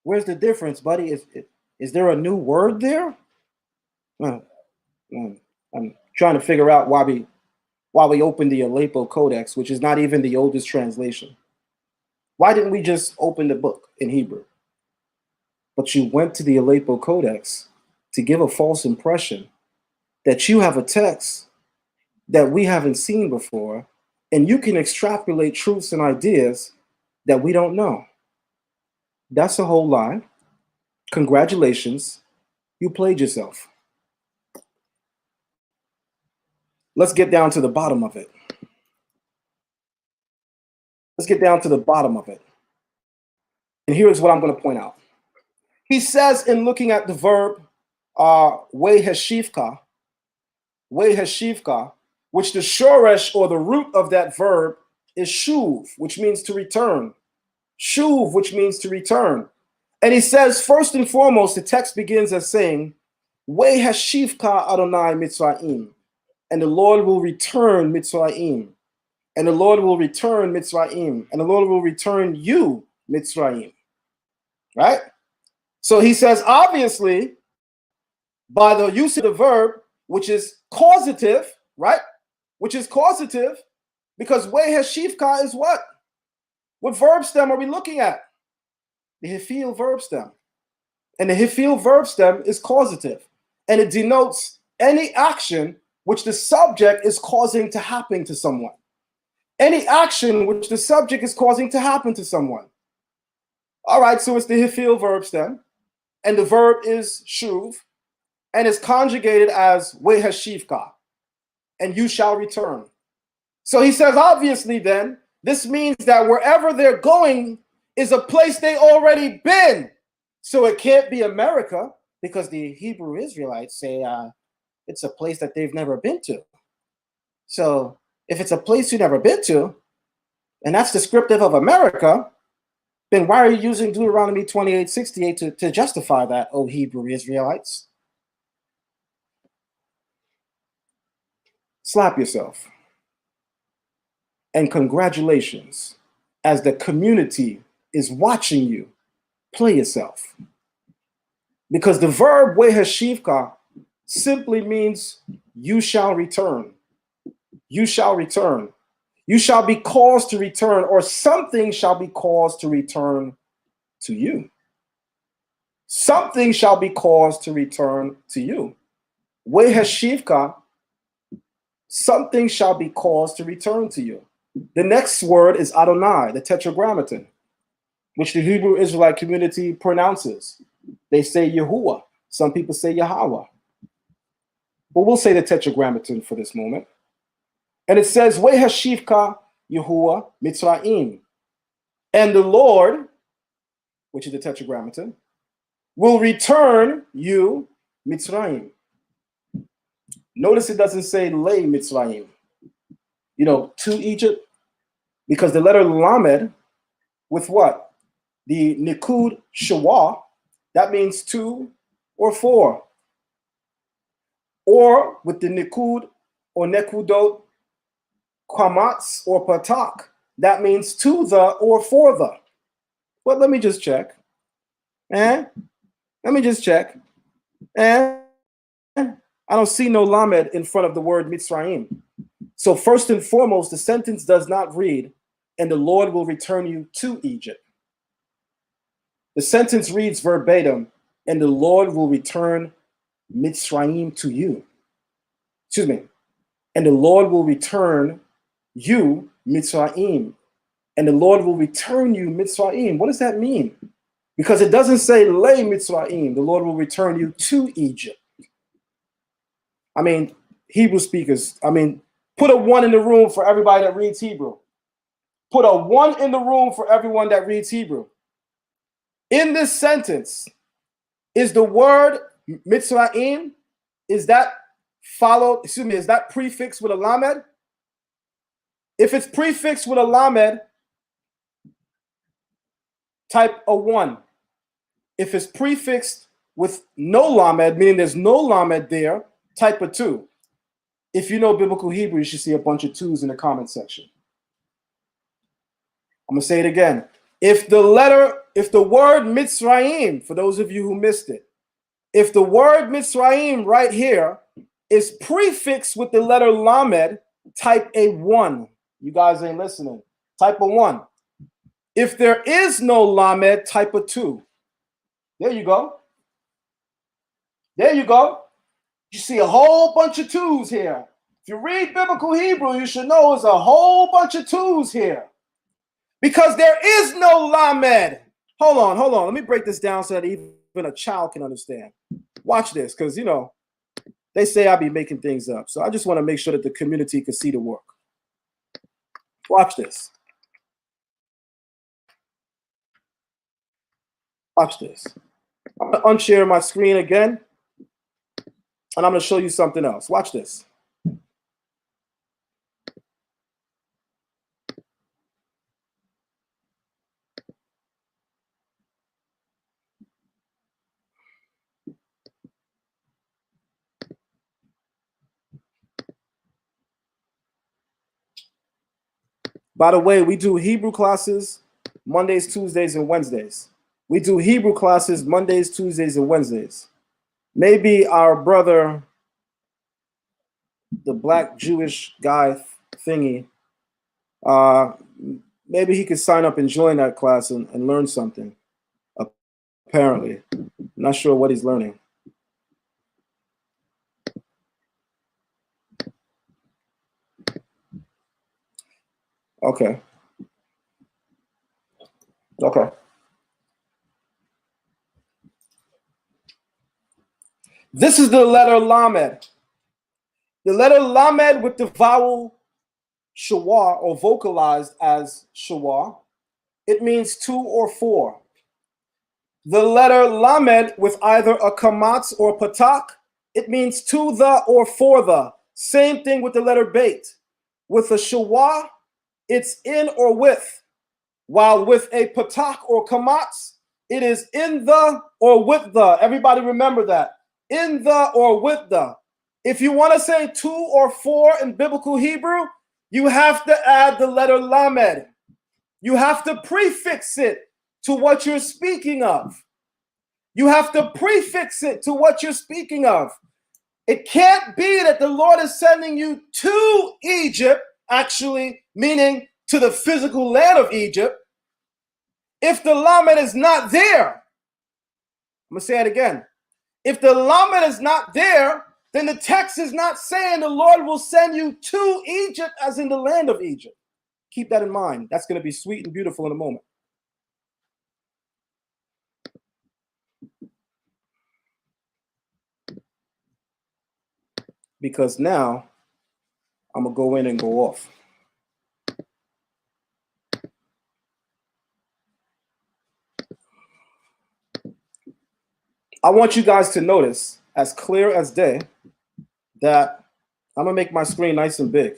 Where's the difference, buddy? Is there a new word there? I'm trying to figure out why we opened the Aleppo Codex, which is not even the oldest translation. Why didn't we just open the book in Hebrew? But you went to the Aleppo Codex to give a false impression that you have a text that we haven't seen before, and you can extrapolate truths and ideas that we don't know. That's a whole lie. Congratulations, you played yourself. Let's get down to the bottom of it. Let's get down to the bottom of it. And here's what I'm going to point out. He says, in looking at the verb weheshivka, which the shoresh, or the root of that verb, is shuv, which means to return. Shuv, which means to return. And he says, first and foremost, the text begins as saying, Weheshivka Adonai Mitzrayim, and the Lord will return Mitzrayim, and the Lord will return Mitzrayim, and the Lord will return you, Mitzrayim. Right? So he says, obviously, by the use of the verb, which is causative, right? Which is causative, because Weheshivka is what? What verb stem are we looking at? The Hifil verb stem. And the Hifil verb stem is causative. And it denotes any action which the subject is causing to happen to someone. Any action which the subject is causing to happen to someone. All right, so it's the Hifil verb stem. And the verb is shuv. And it's conjugated as weheshivka. And you shall return. So he says, obviously then, This means that wherever they're going is a place they already been. So it can't be America, because the Hebrew Israelites say it's a place that they've never been to. So if it's a place you've never been to, and that's descriptive of America, then why are you using Deuteronomy 28:68 to justify that, O Hebrew Israelites? Slap yourself. And congratulations, as the community is watching you play yourself. Because the verb weheshivka simply means you shall return. You shall return. You shall be caused to return, or something shall be caused to return to you. Something shall be caused to return to you. Weheshivka, something shall be caused to return to you. The next word is Adonai, the tetragrammaton, which the Hebrew Israelite community pronounces. They say Yahuwah. Some people say Yahweh. But we'll say the tetragrammaton for this moment. And it says, Weheshivka Yahuwah Mitzrayim. And the Lord, which is the tetragrammaton, will return you Mitzrayim. Notice it doesn't say Le Mitzrayim, to Egypt, because the letter Lamed with what? The Nikud Shawah, that means to or for. Or with the Nikud or Nekudot Kwamatz or Patak, that means to the or for the. But let me just check. Let me just check. I don't see no Lamed in front of the word Mitzrayim. So first and foremost, the sentence does not read, and the Lord will return you to Egypt. The sentence reads verbatim, and the Lord will return Mitzrayim to you. Excuse me. And the Lord will return you Mitzrayim. And the Lord will return you Mitzrayim. What does that mean? Because it doesn't say Le Mitzrayim. The Lord will return you to Egypt. Hebrew speakers, put a 1 in the room for everybody that reads Hebrew. Put a 1 in the room for everyone that reads Hebrew. In this sentence, is the word Mitzrayim, is that prefixed with a lamed? If it's prefixed with a lamed, type a 1. If it's prefixed with no lamed, meaning there's no lamed there, type a 2. If you know biblical Hebrew, you should see a bunch of 2s in the comment section. I'm going to say it again. If the word Mitzrayim, for those of you who missed it, if the word Mitzrayim right here is prefixed with the letter Lamed, type a 1. You guys ain't listening. Type a 1. If there is no Lamed, type a 2. There you go. There you go. You see a whole bunch of 2s here. If you read biblical Hebrew, you should know there's a whole bunch of 2s here. Because there is no Lamed. Hold on. Let me break this down so that even a child can understand. Watch this, because, they say I be making things up. So I just want to make sure that the community can see the work. Watch this. Watch this. I'm going to unshare my screen again. And I'm going to show you something else. Watch this. By the way, we do Hebrew classes Mondays, Tuesdays, and Wednesdays. We do Hebrew classes Mondays, Tuesdays, and Wednesdays. Maybe our brother, the black Jewish guy thingy, maybe he could sign up and join that class and learn something. Apparently. I'm not sure what he's learning. Okay. This is the letter Lamed. The letter Lamed with the vowel shawar, or vocalized as shawar, it means two or four. The letter lamed with either a kamatz or patak, it means to the or for the. Same thing with the letter bait. With a shawar, it's in or with. While with a patak or kamatz, it is in the or with the. Everybody remember that. In the or with the. If you want to say two or four in biblical Hebrew, you have to add the letter lamed. You have to prefix it to what you're speaking of. You have to prefix it to what you're speaking of. It can't be that the Lord is sending you to Egypt, actually, meaning to the physical land of Egypt, if the lamed is not there. I'm going to say it again. If the lamed is not there, then the text is not saying the Lord will send you to Egypt as in the land of Egypt. Keep that in mind. That's going to be sweet and beautiful in a moment. Because now I'm going to go in and go off. I want you guys to notice, as clear as day, that I'm going to make my screen nice and big.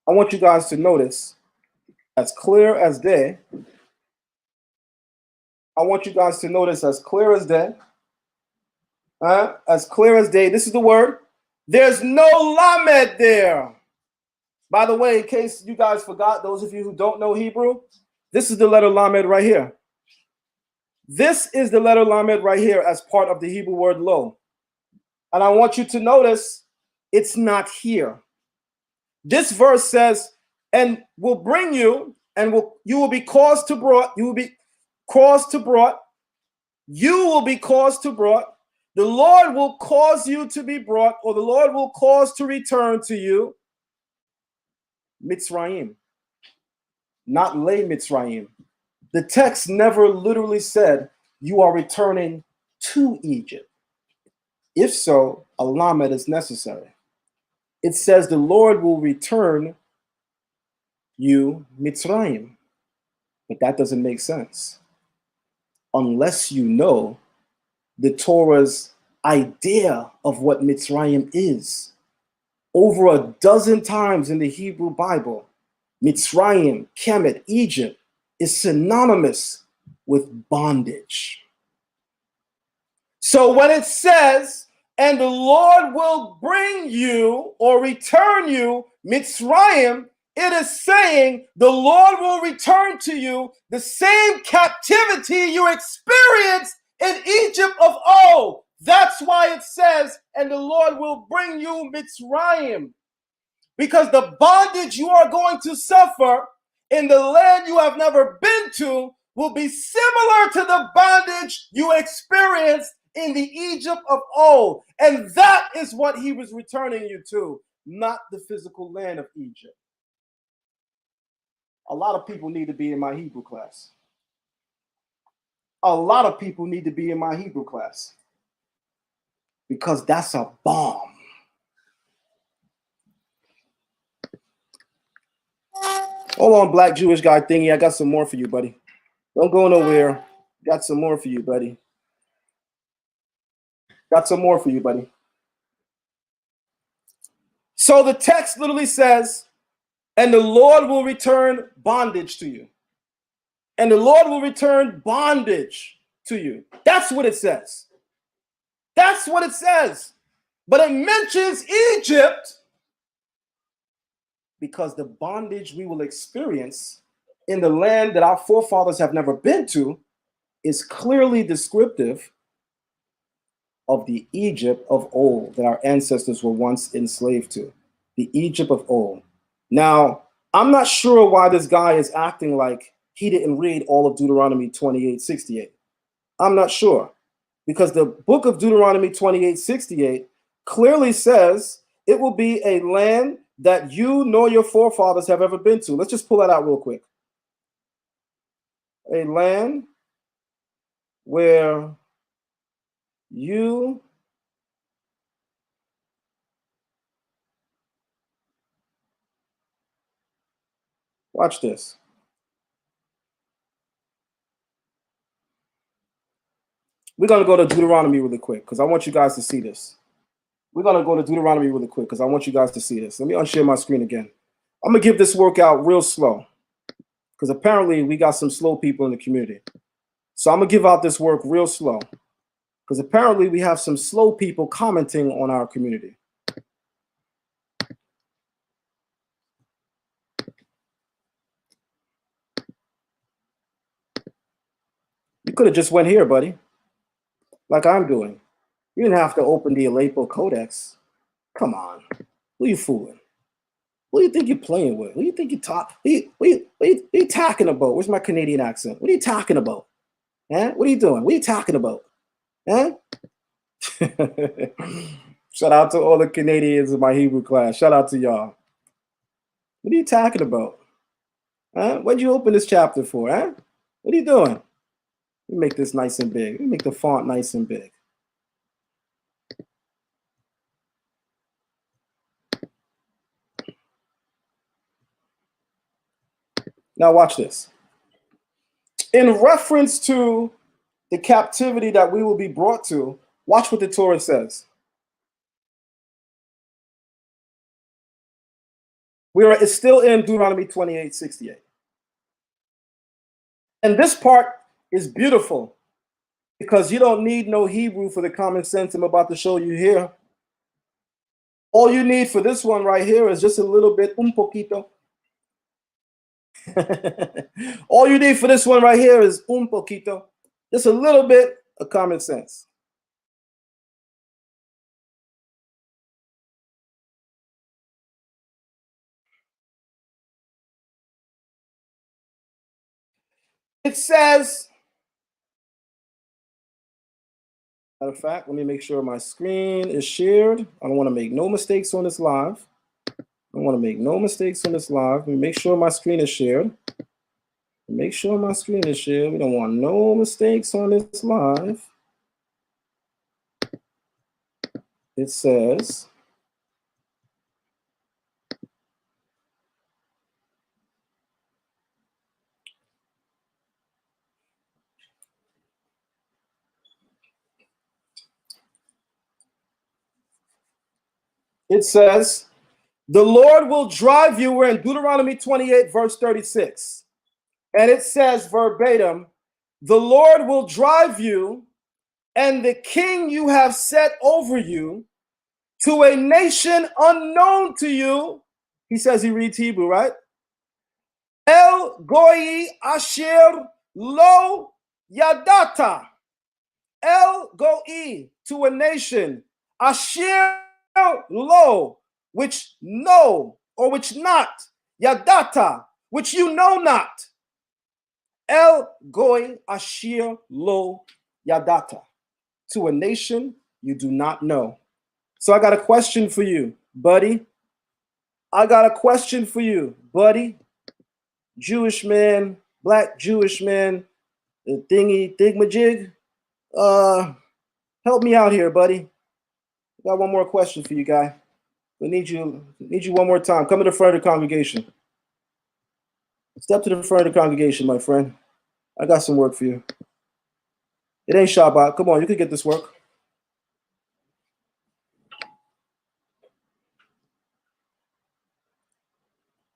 I want you guys to notice, as clear as day, I want you guys to notice as clear as day, as clear as day, this is the word, there's no lamed there. By the way, in case you guys forgot, those of you who don't know Hebrew, this is the letter lamed right here. This is the letter lamed right here as part of the Hebrew word lo. And I want you to notice it's not here. This verse says, and will bring you, and you will be caused to brought, you will be caused to brought, you will be caused to brought, the Lord will cause you to be brought, or the Lord will cause to return to you, Mitzrayim, not Le Mitzrayim. The text never literally said you are returning to Egypt. If so, a lamed is necessary. It says the Lord will return you Mitzrayim. But that doesn't make sense unless you know the Torah's idea of what Mitzrayim is. Over a dozen times in the Hebrew Bible, Mitzrayim, Kemet, Egypt is synonymous with bondage. So when it says, and the Lord will bring you or return you Mitzrayim, it is saying the Lord will return to you the same captivity you experienced in Egypt of old. That's why it says, and the Lord will bring you Mitzrayim. Because the bondage you are going to suffer in the land you have never been to will be similar to the bondage you experienced in the Egypt of old. And that is what he was returning you to, not the physical land of Egypt. A lot of people need to be in my Hebrew class. A lot of people need to be in my Hebrew class. Because that's a bomb. Hold on, black Jewish guy thingy. I got some more for you, buddy. Don't go nowhere. Got some more for you, buddy. Got some more for you, buddy. So the text literally says, and the Lord will return bondage to you. And the Lord will return bondage to you. That's what it says. That's what it says. But it mentions Egypt because the bondage we will experience in the land that our forefathers have never been to is clearly descriptive of the Egypt of old that our ancestors were once enslaved to. The Egypt of old. Now, I'm not sure why this guy is acting like he didn't read all of Deuteronomy 28:68. I'm not sure. Because the book of Deuteronomy 28:68 clearly says it will be a land that you nor your forefathers have ever been to. Let's just pull that out real quick. A land where you Watch this. We're going to go to Deuteronomy really quick because I want you guys to see this. We're going to go to Deuteronomy really quick because I want you guys to see this. Let me unshare my screen again. I'm going to give this workout real slow because apparently we got some slow people in the community. So I'm going to give out this work real slow because apparently we have some slow people commenting on our community. You could have just went here, buddy, like I'm doing. You didn't have to open the Aleppo Codex. Come on. Who you fooling? What do you think you're playing with? What do you think you're talking? What are you talking about? Where's my Canadian accent? What are you talking about? Huh? What are you doing? What are you talking about? Huh? Shout out to all the Canadians in my Hebrew class. Shout out to y'all. What are you talking about? Huh? What'd you open this chapter for? Huh? What are you doing? Let me make this nice and big. Let me make the font nice and big. Now watch this. In reference to the captivity that we will be brought to, watch what the Torah says. It's still in Deuteronomy 28:68. And this part is beautiful because you don't need no Hebrew for the common sense I'm about to show you here. All you need for this one right here is just a little bit, un poquito. All you need for this one right here is un poquito. Just a little bit of common sense. It says, matter of fact, let me make sure my screen is shared. I don't want to make no mistakes on this live. I don't want to make no mistakes on this live. Let me make sure my screen is shared. Make sure my screen is shared. We don't want no mistakes on this live. It says, the Lord will drive you. We're in Deuteronomy 28, verse 36. And it says verbatim, the Lord will drive you and the king you have set over you to a nation unknown to you. He says he reads Hebrew, right? El Goi Asher Lo Yadata. El Goi, to a nation. Asher Lo, which know or which not. Yadata, which you know not. El Goi Asher Lo Yadata, to a nation you do not know. So I got a question for you, buddy. I got a question for you, buddy. Jewish man, black Jewish man, thingy, thingamajig. Help me out here, buddy. I got one more question for you, guy. We need you one more time. Come to the front of the congregation. Step to the front of the congregation, my friend. I got some work for you. It ain't Shabbat. Come on, you can get this work.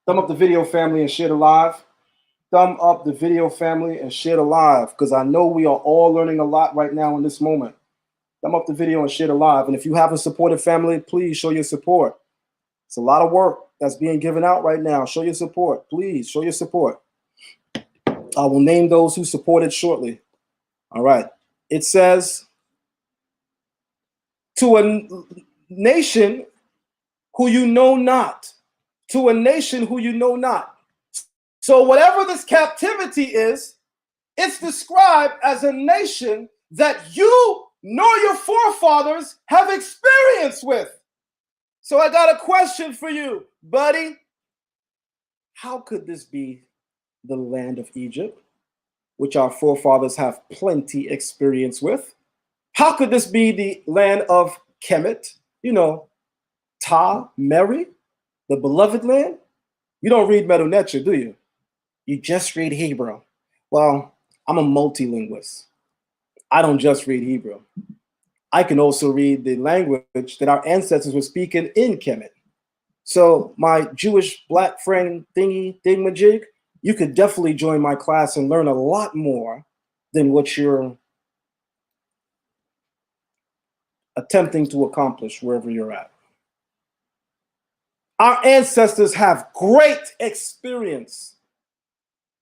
Thumb up the video, family, and share the live. Thumb up the video, family, and share the live, because I know we are all learning a lot right now in this moment. Thumb up the video and share the live. And if you haven't supported, family, please show your support. It's a lot of work that's being given out right now. Show your support. Please show your support. I will name those who supported shortly. All right. It says, to a nation who you know not. To a nation who you know not. So whatever this captivity is, it's described as a nation that you nor your forefathers have experience with. So I got a question for you, buddy. How could this be the land of Egypt, which our forefathers have plenty experience with? How could this be the land of Kemet, Ta, Mary, the beloved land? You don't read Medu Neter, do you? You just read Hebrew. Well, I'm a multilingualist. I don't just read Hebrew. I can also read the language that our ancestors were speaking in Kemet. So my Jewish black friend thingamajig, you could definitely join my class and learn a lot more than what you're attempting to accomplish wherever you're at. Our ancestors have great experience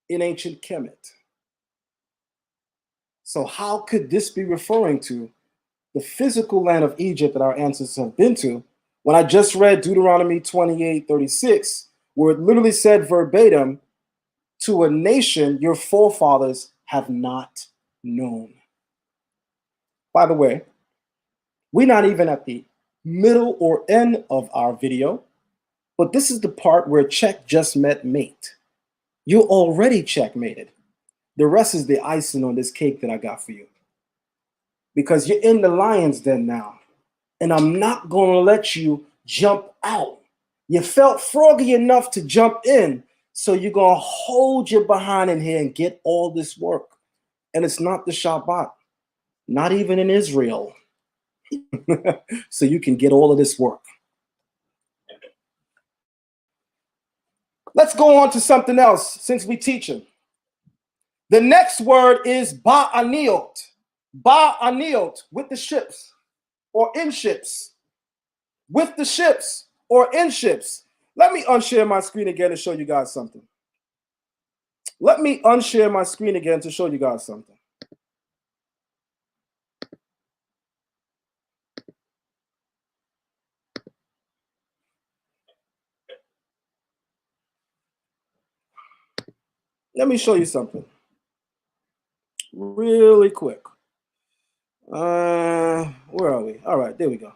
in ancient Kemet. So how could this be referring to the physical land of Egypt that our ancestors have been to, when I just read Deuteronomy 28:36, where it literally said verbatim, to a nation your forefathers have not known. By the way, we're not even at the middle or end of our video, but this is the part where check just met mate. You already checkmated. The rest is the icing on this cake that I got for you. Because you're in the lion's den now. And I'm not going to let you jump out. You felt froggy enough to jump in, so you're going to hold your behind in here and get all this work. And it's not the Shabbat, not even in Israel. So you can get all of this work. Let's go on to something else since we teaching. The next word is ba'aniot. Ba'aniot, with the ships or in ships. With the ships or in ships. Let me unshare my screen again to show you guys something. Let me unshare my screen again to show you guys something. Let me show you something really quick. Where are we? All right, there we go.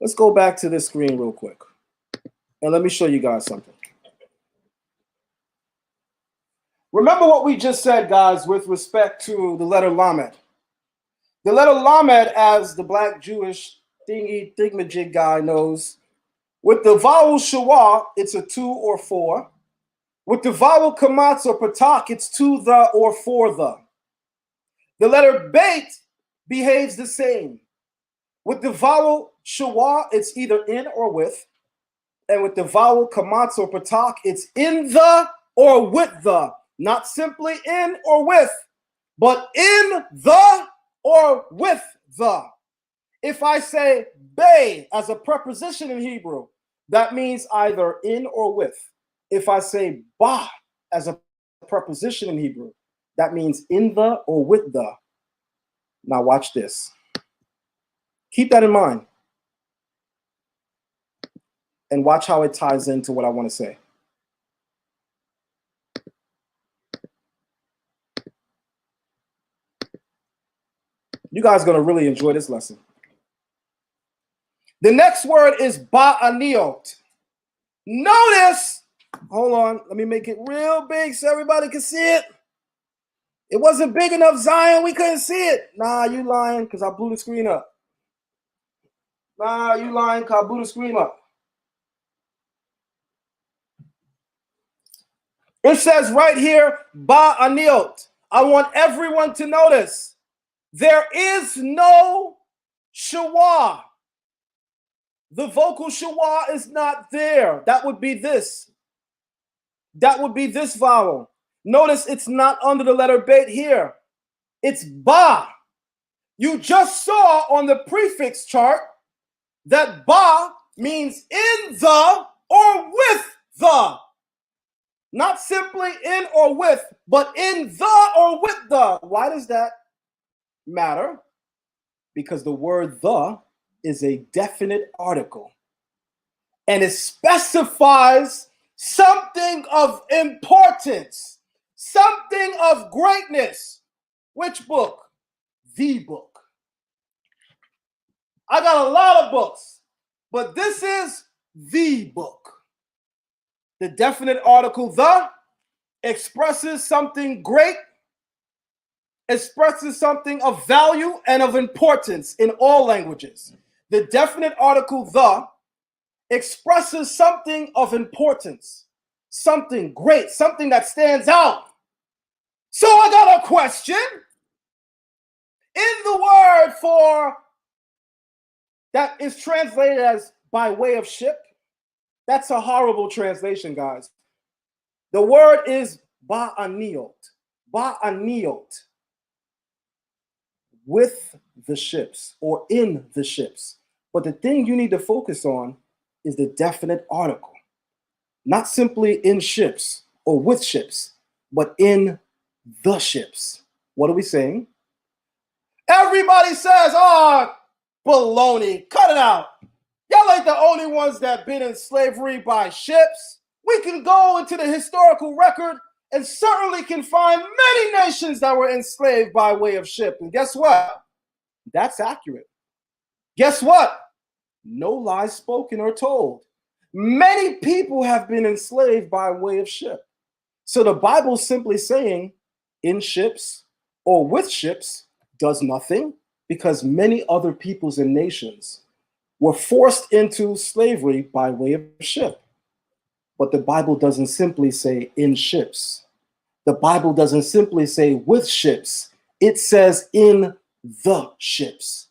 Let's go back to this screen real quick. And let me show you guys something. Remember what we just said, guys, with respect to the letter Lamed. The letter Lamed, as the black Jewish thingamajig guy knows, with the vowel shawah, it's a 2 or 4. With the vowel kamatz or patak, it's to the or for the. The letter beit behaves the same. With the vowel shawah, it's either in or with. And with the vowel kamatz or patak, it's in the or with the. Not simply in or with, but in the or with the. If I say be as a preposition in Hebrew, that means either in or with. If I say ba as a preposition in Hebrew, that means in the or with the. Now watch this. Keep that in mind. And watch how it ties into what I want to say. You guys are going to really enjoy this lesson. The next word is ba'aniot. Notice, hold on, let me make it real big so everybody can see it. It wasn't big enough, Zion, we couldn't see it. Nah, you lying, because I blew the screen up. Nah, you lying, because I blew the screen up. It says right here, ba'aniot. I want everyone to notice, there is no shawah. The vocal shawah is not there. That would be this. That would be this vowel. Notice it's not under the letter beit here. It's ba. You just saw on the prefix chart that ba means in the or with the. Not simply in or with, but in the or with the. Why does that matter? Because the word the is a definite article. And it specifies something of importance, something of greatness. Which book? The book. I got a lot of books, but this is the book. The definite article the expresses something great, expresses something of value and of importance in all languages. The definite article the expresses something of importance, something great, something that stands out. So I got a question. In the word for that is translated as by way of ship, that's a horrible translation, guys. The word is ba'aniot, with the ships or in the ships. But the thing you need to focus on is the definite article. Not simply in ships or with ships, but in the ships. What are we saying? Everybody says, oh, baloney, cut it out. Y'all ain't the only ones that been in slavery by ships. We can go into the historical record and certainly can find many nations that were enslaved by way of ship. And guess what? That's accurate. Guess what? No lies spoken or told. Many people have been enslaved by way of ship. So the Bible's simply saying in ships or with ships does nothing, because many other peoples and nations were forced into slavery by way of ship. But the Bible doesn't simply say in ships. The Bible doesn't simply say with ships. It says in the ships,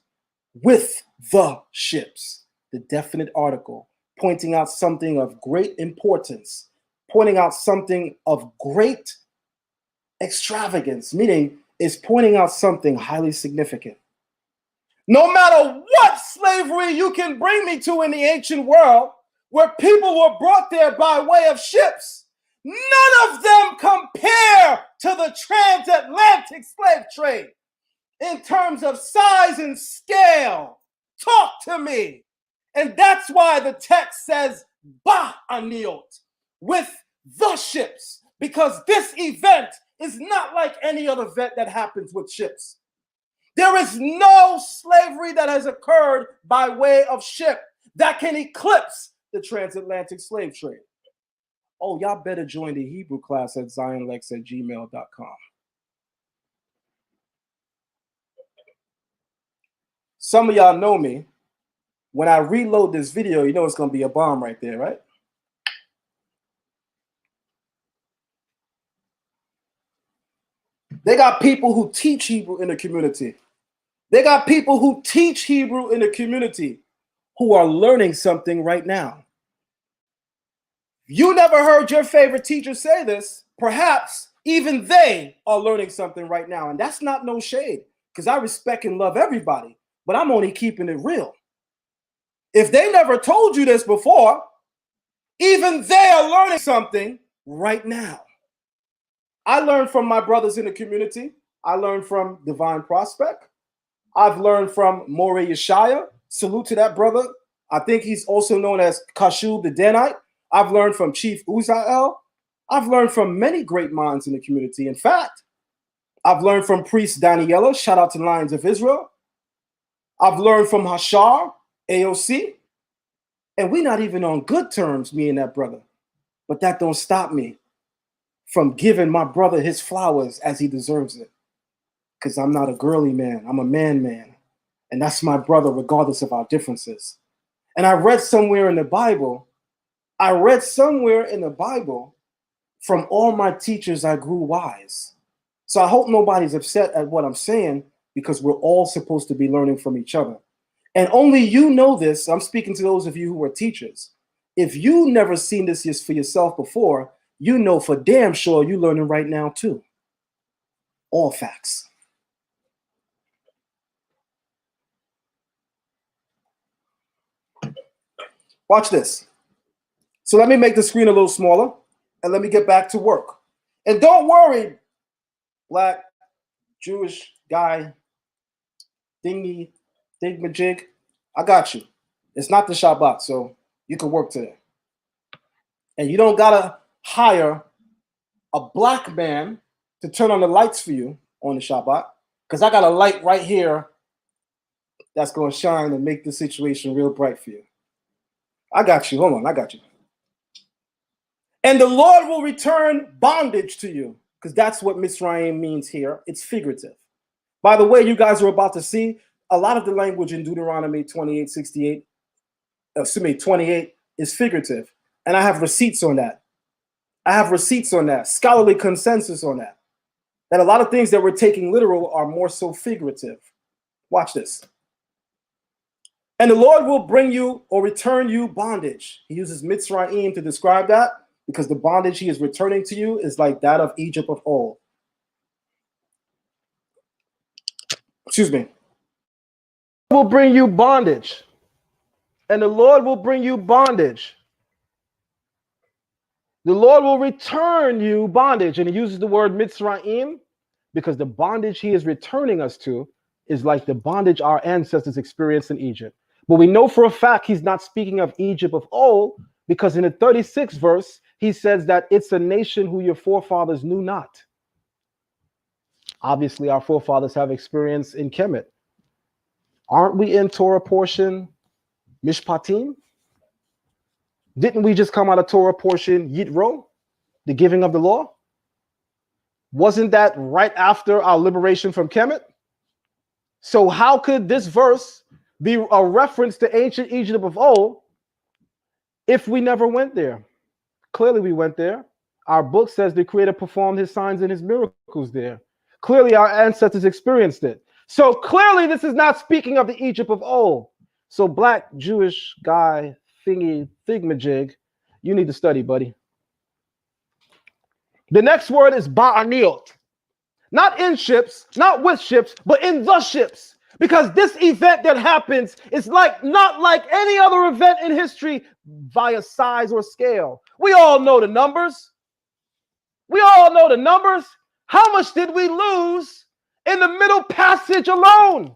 with the ships, the definite article, pointing out something of great importance, pointing out something of great extravagance, meaning is pointing out something highly significant. No matter what slavery you can bring me to in the ancient world, where people were brought there by way of ships, none of them compare to the transatlantic slave trade in terms of size and scale. Talk to me. And that's why the text says ba'aniot, with the ships, because this event is not like any other event that happens with ships. There is no slavery that has occurred by way of ship that can eclipse the transatlantic slave trade. Oh, y'all better join the Hebrew class at zionlex@gmail.com. Some of y'all know me. When I reload this video, you know it's going to be a bomb right there, right? They got people who teach Hebrew in the community. They got people who teach Hebrew in the community who are learning something right now. You never heard your favorite teacher say this. Perhaps even they are learning something right now. And that's not no shade, because I respect and love everybody, but I'm only keeping it real. If they never told you this before, even they are learning something right now. I learned from my brothers in the community. I learned from Divine Prospect. I've learned from More Yeshaya. Salute to that brother. I think he's also known as Kashub the Danite. I've learned from Chief Uzael. I've learned from many great minds in the community. In fact, I've learned from Priest Daniela. Shout out to Lions of Israel. I've learned from Hashar, AOC. And we're not even on good terms, me and that brother. But that don't stop me from giving my brother his flowers as he deserves it. Because I'm not a girly man. I'm a man. And that's my brother, regardless of our differences. And I read somewhere in the Bible, from all my teachers, I grew wise. So I hope nobody's upset at what I'm saying, because we're all supposed to be learning from each other. And only you know this. I'm speaking to those of you who are teachers. If you never seen this for yourself before, you know for damn sure you're learning right now too. All facts. Watch this. So let me make the screen a little smaller and let me get back to work. And don't worry, black, Jewish guy, thingamajig, I got you. It's not the Shabbat, so you can work today. And you don't gotta hire a black man to turn on the lights for you on the Shabbat, because I got a light right here that's gonna shine and make the situation real bright for you. I got you. Hold on, I got you. And the Lord will return bondage to you, because that's what Mitzrayim means here. It's figurative. By the way, you guys are about to see a lot of the language in Deuteronomy 28:68, 28 is figurative. And I have receipts on that. I have receipts on that, scholarly consensus on that. That a lot of things that we're taking literal are more so figurative. Watch this. And the Lord will bring you or return you bondage. He uses Mitzrayim to describe that because the bondage he is returning to you is like that of Egypt of old. Excuse me. Will bring you bondage. And the Lord will bring you bondage. The Lord will return you bondage. And he uses the word Mitzrayim because the bondage he is returning us to is like the bondage our ancestors experienced in Egypt. But we know for a fact he's not speaking of Egypt of old because in the 36th verse, he says that it's a nation who your forefathers knew not. Obviously, our forefathers have experience in Kemet. Aren't we in Torah portion Mishpatim? Didn't we just come out of Torah portion Yitro, the giving of the law? Wasn't that right after our liberation from Kemet? So how could this verse be a reference to ancient Egypt of old if we never went there? Clearly we went there. Our book says the Creator performed his signs and his miracles there. Clearly our ancestors experienced it. So clearly this is not speaking of the Egypt of old. So black Jewish guy thingy thingamajig, you need to study, buddy. The next word is ba'aniot. Not in ships, not with ships, but in the ships. Because this event that happens is not like any other event in history via size or scale. We all know the numbers. We all know the numbers. How much did we lose in the Middle Passage alone?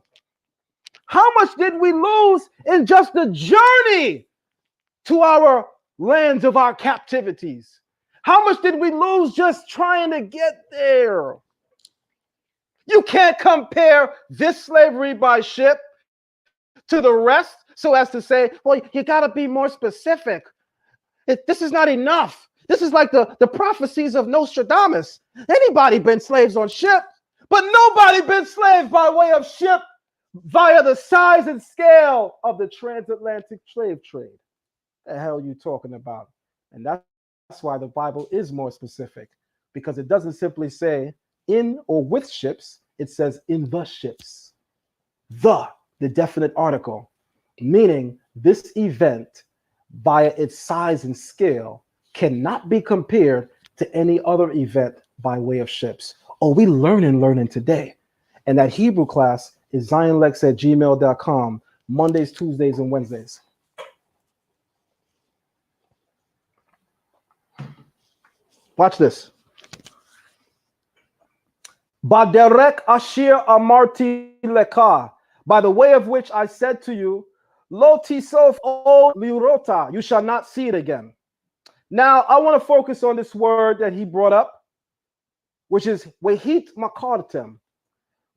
How much did we lose in just the journey to our lands of our captivities? How much did we lose just trying to get there? You can't compare this slavery by ship to the rest so as to say, well, you got to be more specific. This is not enough. This is like the prophecies of Nostradamus. Anybody been slaves on ship, but nobody been slave by way of ship via the size and scale of the transatlantic slave trade. The hell you talking about? And that's why the Bible is more specific, because it doesn't simply say in or with ships, it says in the ships. The definite article, meaning this event via its size and scale cannot be compared to any other event by way of ships. Oh, we learning today. And that Hebrew class is zionlex@gmail.com, Mondays, Tuesdays, and Wednesdays. Watch this. Baderek ashir amarti leka, by the way of which I said to you, lo tisof o lirota, you shall not see it again. Now, I want to focus on this word that he brought up, which is wehit makartem.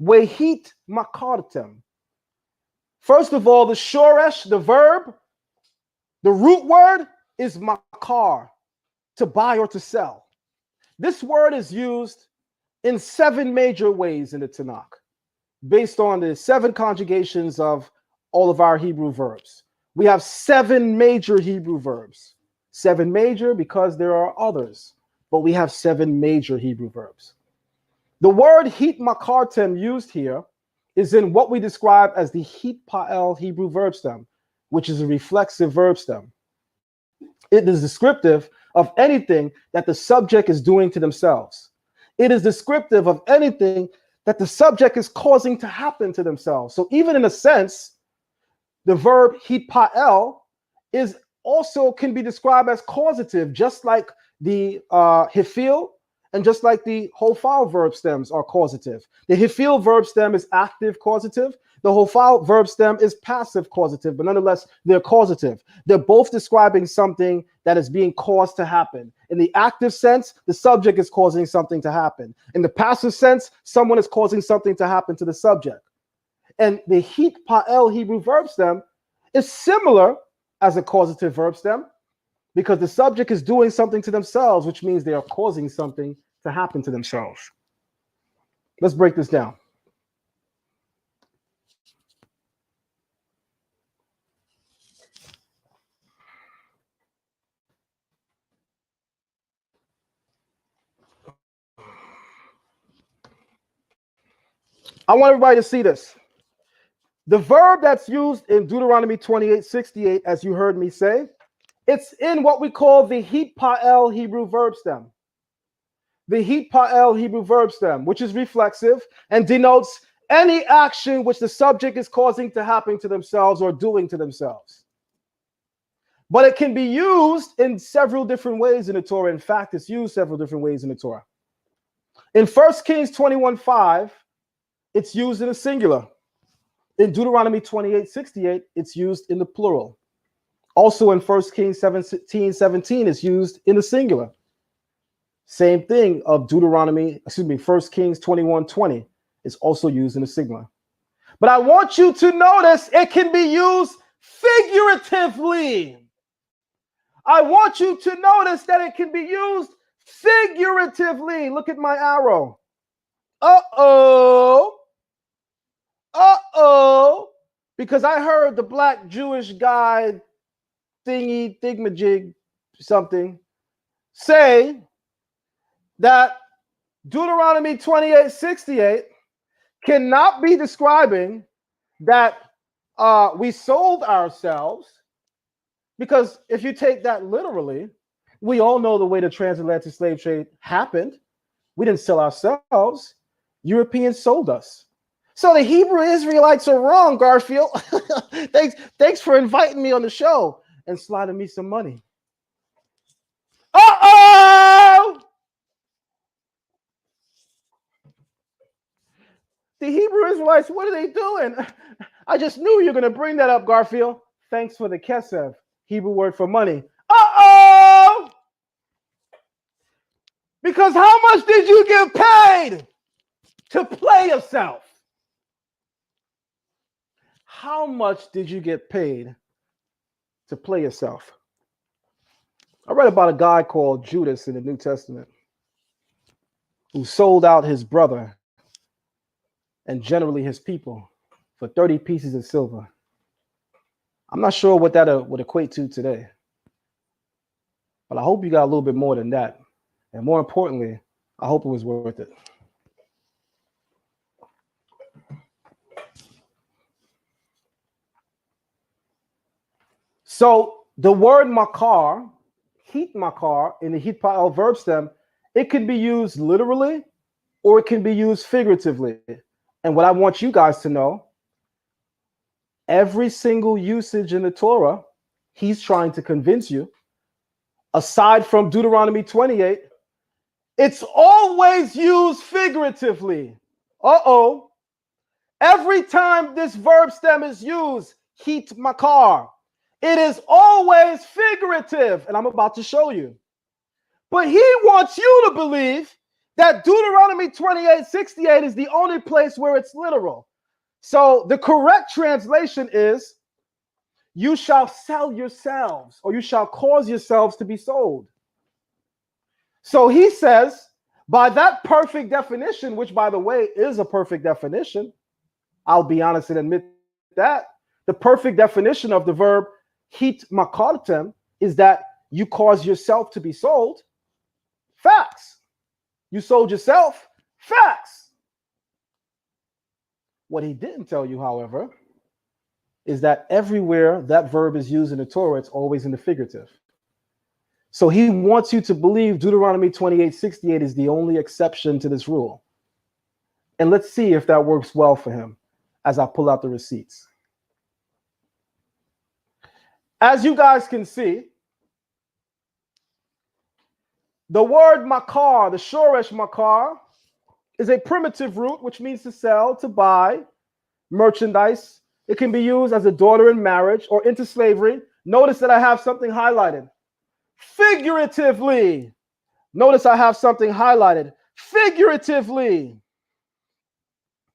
Wehit makartem. First of all, the shoresh, the verb, the root word is makar, to buy or to sell. This word is used in 7 major ways in the Tanakh, based on the 7 conjugations of all of our Hebrew verbs. We have 7 major Hebrew verbs. 7 major because there are others, but we have 7 major Hebrew verbs. The word hit makartem used here is in what we describe as the hit pa'el Hebrew verb stem, which is a reflexive verb stem. It is descriptive of anything that the subject is doing to themselves. It is descriptive of anything that the subject is causing to happen to themselves. So even in a sense, the verb hit pa'el is also can be described as causative, just like the hifil and just like the hofal verb stems are causative. The hifil verb stem is active causative. The hofal verb stem is passive causative, but nonetheless, they're causative. They're both describing something that is being caused to happen. In the active sense, the subject is causing something to happen. In the passive sense, someone is causing something to happen to the subject. And the hit pa'el Hebrew verb stem is similar as a causative verb stem because the subject is doing something to themselves, which means they are causing something to happen to themselves. Let's break this down. I want everybody to see this. The verb that's used in Deuteronomy 28:68, as you heard me say, it's in what we call the hitpa'el Hebrew verb stem. The hitpa'el Hebrew verb stem, which is reflexive and denotes any action which the subject is causing to happen to themselves or doing to themselves. But it can be used in several different ways in the Torah. In fact, it's used several different ways in the Torah. In 1 Kings 21:5, it's used in a singular. In Deuteronomy 28:68, it's used in the plural. Also in 1 Kings 17:17, it's used in the singular. Same thing of 1 Kings 21:20 is also used in the singular. But I want you to notice it can be used figuratively. I want you to notice that it can be used figuratively. Look at my arrow. Uh-oh. Uh-oh. Because I heard the black Jewish guy thingamajig something say that Deuteronomy 28:68 cannot be describing that we sold ourselves, because if you take that literally, we all know the way the transatlantic slave trade happened. We didn't sell ourselves. Europeans sold us. So the Hebrew Israelites are wrong, Garfield. Thanks for inviting me on the show and sliding me some money. Uh-oh! The Hebrew Israelites, what are they doing? I just knew you were going to bring that up, Garfield. Thanks for the kesef, Hebrew word for money. Uh-oh! Because how much did you get paid to play yourself? How much did you get paid to play yourself? I read about a guy called Judas in the New Testament who sold out his brother and generally his people for 30 pieces of silver. I'm not sure what that would equate to today, but I hope you got a little bit more than that. And more importantly, I hope it was worth it. So the word makar, heat makar, in the hitpa'el verb stem, it can be used literally or it can be used figuratively. And what I want you guys to know, every single usage in the Torah, he's trying to convince you, aside from Deuteronomy 28, it's always used figuratively. Uh-oh. Every time this verb stem is used, heat makar, it is always figurative. And I'm about to show you. But he wants you to believe that Deuteronomy 28:68 is the only place where it's literal. So the correct translation is, you shall sell yourselves, or you shall cause yourselves to be sold. So he says, by that perfect definition, which by the way is a perfect definition, I'll be honest and admit that the perfect definition of the verb hit makartem is that you cause yourself to be sold. Facts. You sold yourself. Facts. What he didn't tell you, however, is that everywhere that verb is used in the Torah, it's always in the figurative. So he wants you to believe Deuteronomy 28:68 is the only exception to this rule. And let's see if that works well for him as I pull out the receipts. As you guys can see, the word makar, the shoresh makar, is a primitive root, which means to sell, to buy merchandise. It can be used as a daughter in marriage or into slavery. Notice that I have something highlighted. Figuratively. Notice I have something highlighted. Figuratively.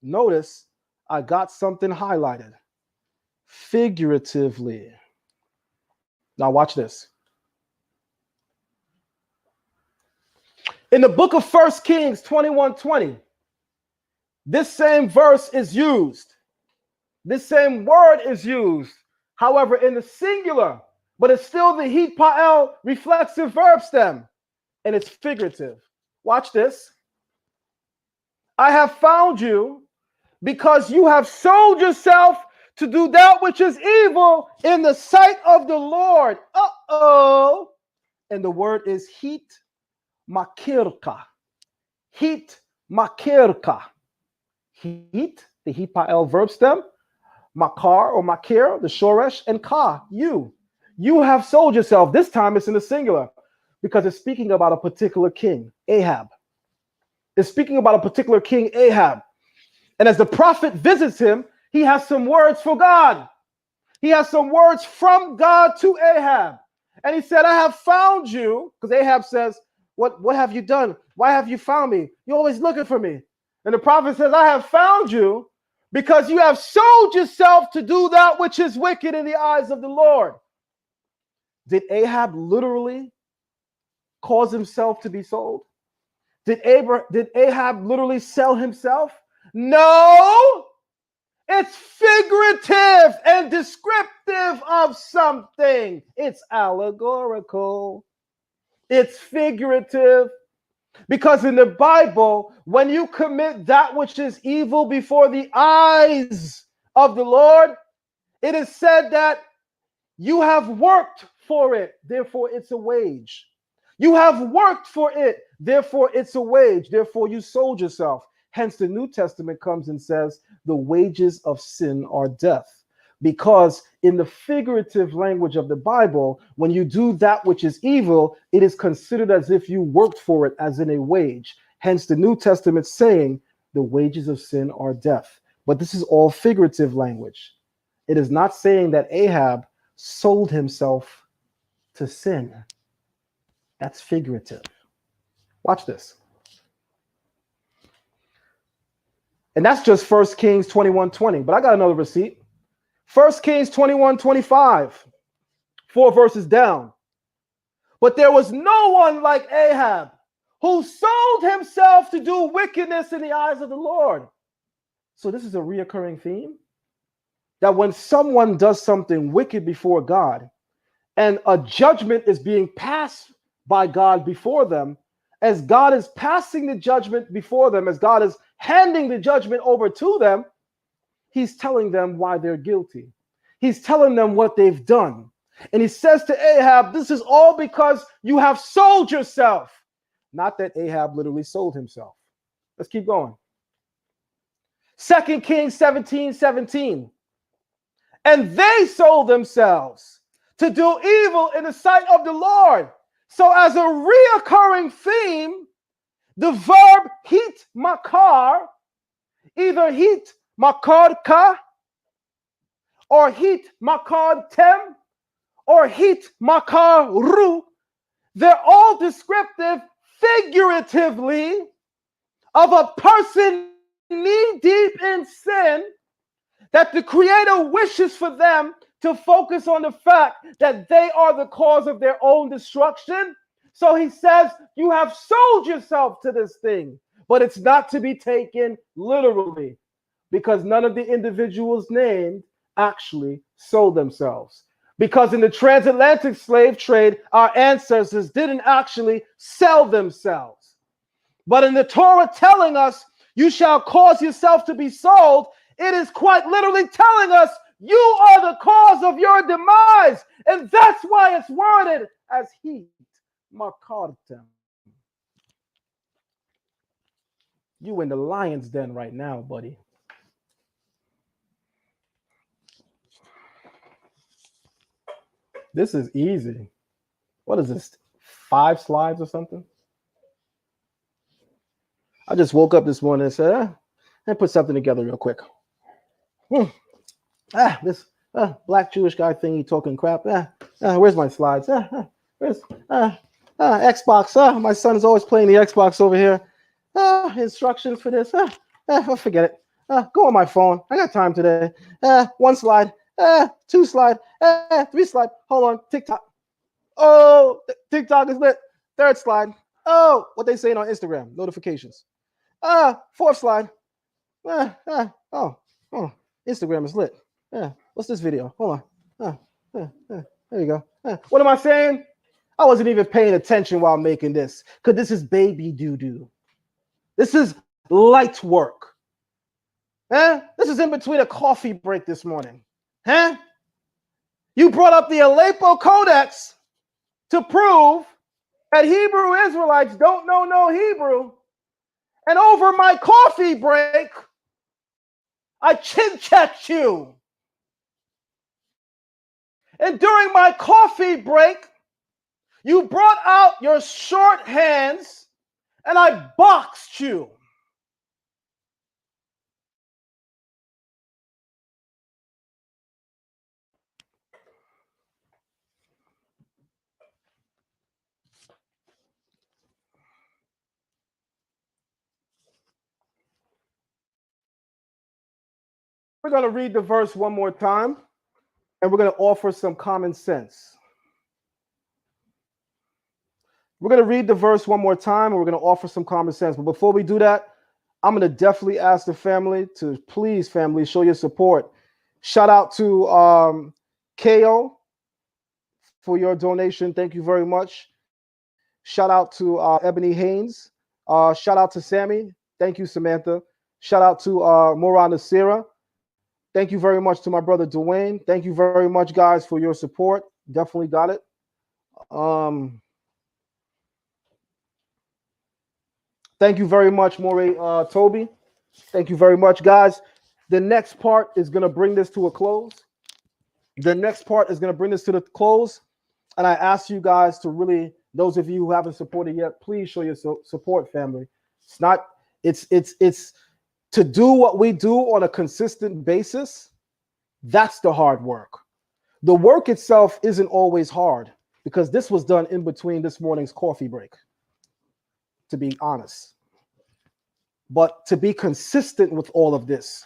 Notice I got something highlighted. Figuratively. Now watch this. In the book of 1 Kings 21:20, this same verse is used. This same word is used. However, in the singular, but it's still the hitpa'el reflexive verb stem, and it's figurative. Watch this. I have found you because you have sold yourself to do that which is evil in the sight of the Lord. Uh-oh. And the word is heat makirka. Heat makirka. Heat, the hipa'el verb stem, makar or makir, the shoresh, and ka, you. You have sold yourself. This time it's in the singular because it's speaking about a particular king, Ahab. It's speaking about a particular king, Ahab. And as the prophet visits him, he has some words for God. He has some words from God to Ahab. And he said, I have found you, because Ahab says, what have you done? Why have you found me? You're always looking for me. And the prophet says, I have found you because you have sold yourself to do that which is wicked in the eyes of the Lord. Did Ahab literally cause himself to be sold? Did Ahab literally sell himself? No, it's figurative and descriptive of something. It's allegorical. It's figurative. Because in the Bible, when you commit that which is evil before the eyes of the Lord, it is said that you have worked for it, therefore it's a wage. You have worked for it, therefore it's a wage. Therefore you sold yourself. Hence the New Testament comes and says the wages of sin are death. Because in the figurative language of the Bible, when you do that which is evil, it is considered as if you worked for it, as in a wage. Hence the New Testament saying the wages of sin are death. But this is all figurative language. It is not saying that Ahab sold himself to sin. That's figurative. Watch this. And that's just 1 Kings 21:20. But I got another receipt. 1 Kings 21:25. 4 verses down. But there was no one like Ahab who sold himself to do wickedness in the eyes of the Lord. So this is a reoccurring theme. That when someone does something wicked before God and a judgment is being passed by God before them, as God is passing the judgment before them, as God is handing the judgment over to them, he's telling them why they're guilty. He's telling them what they've done. And he says to Ahab, this is all because you have sold yourself. Not that Ahab literally sold himself. Let's keep going. 2 Kings 17:17. And they sold themselves to do evil in the sight of the Lord. So as a reoccurring theme, the verb hit makar, either hit makar ka, or hit makar tem, or hit makar ru, they're all descriptive figuratively of a person knee deep in sin, that the Creator wishes for them to focus on the fact that they are the cause of their own destruction. So he says, you have sold yourself to this thing, but it's not to be taken literally, because none of the individuals named actually sold themselves. Because in the transatlantic slave trade, our ancestors didn't actually sell themselves. But in the Torah telling us, you shall cause yourself to be sold, it is quite literally telling us you are the cause of your demise. And that's why it's worded as heat makartem. You in the lion's den right now, buddy. This is easy. What is this? 5 slides or something? I just woke up this morning and said, and put something together real quick. This black Jewish guy thingy talking crap. Where's my slides? Where's Xbox? My son is always playing the Xbox over here. Instructions for this. I'll forget it. Go on my phone. I got time today. 1 slide. 2 slide. 3 slide. Hold on. TikTok. Oh, TikTok is lit. 3rd slide. Oh, what they saying on Instagram? Notifications. 4th slide. Oh, Instagram is lit. What's this video? Hold on. There you go. What am I saying? I wasn't even paying attention while making this, because this is baby doo-doo. This is light work. Huh? This is in between a coffee break this morning. Huh? You brought up the Aleppo Codex to prove that Hebrew Israelites don't know no Hebrew. And over my coffee break, I chin-checked you. And during my coffee break, you brought out your short hands and I boxed you. We're going to read the verse one more time, and we're going to offer some common sense. We're going to read the verse one more time, and we're going to offer some common sense. But before we do that, I'm going to definitely ask the family to please, family, show your support. Shout out to KO for your donation. Thank you very much. Shout out to Ebony Haynes. Shout out to Sammy. Thank you, Samantha. Shout out to Moran Nasira. Thank you very much to my brother Dwayne. Thank you very much, guys, for your support. Definitely got it. Thank you very much, Moray Toby. Thank you very much, guys. The next part is going to bring this to a close. And I ask you guys to really, those of you who haven't supported yet, please show your support, family. It's to do what we do on a consistent basis. That's the hard work. The work itself isn't always hard because this was done in between this morning's coffee break, to be honest. But to be consistent with all of this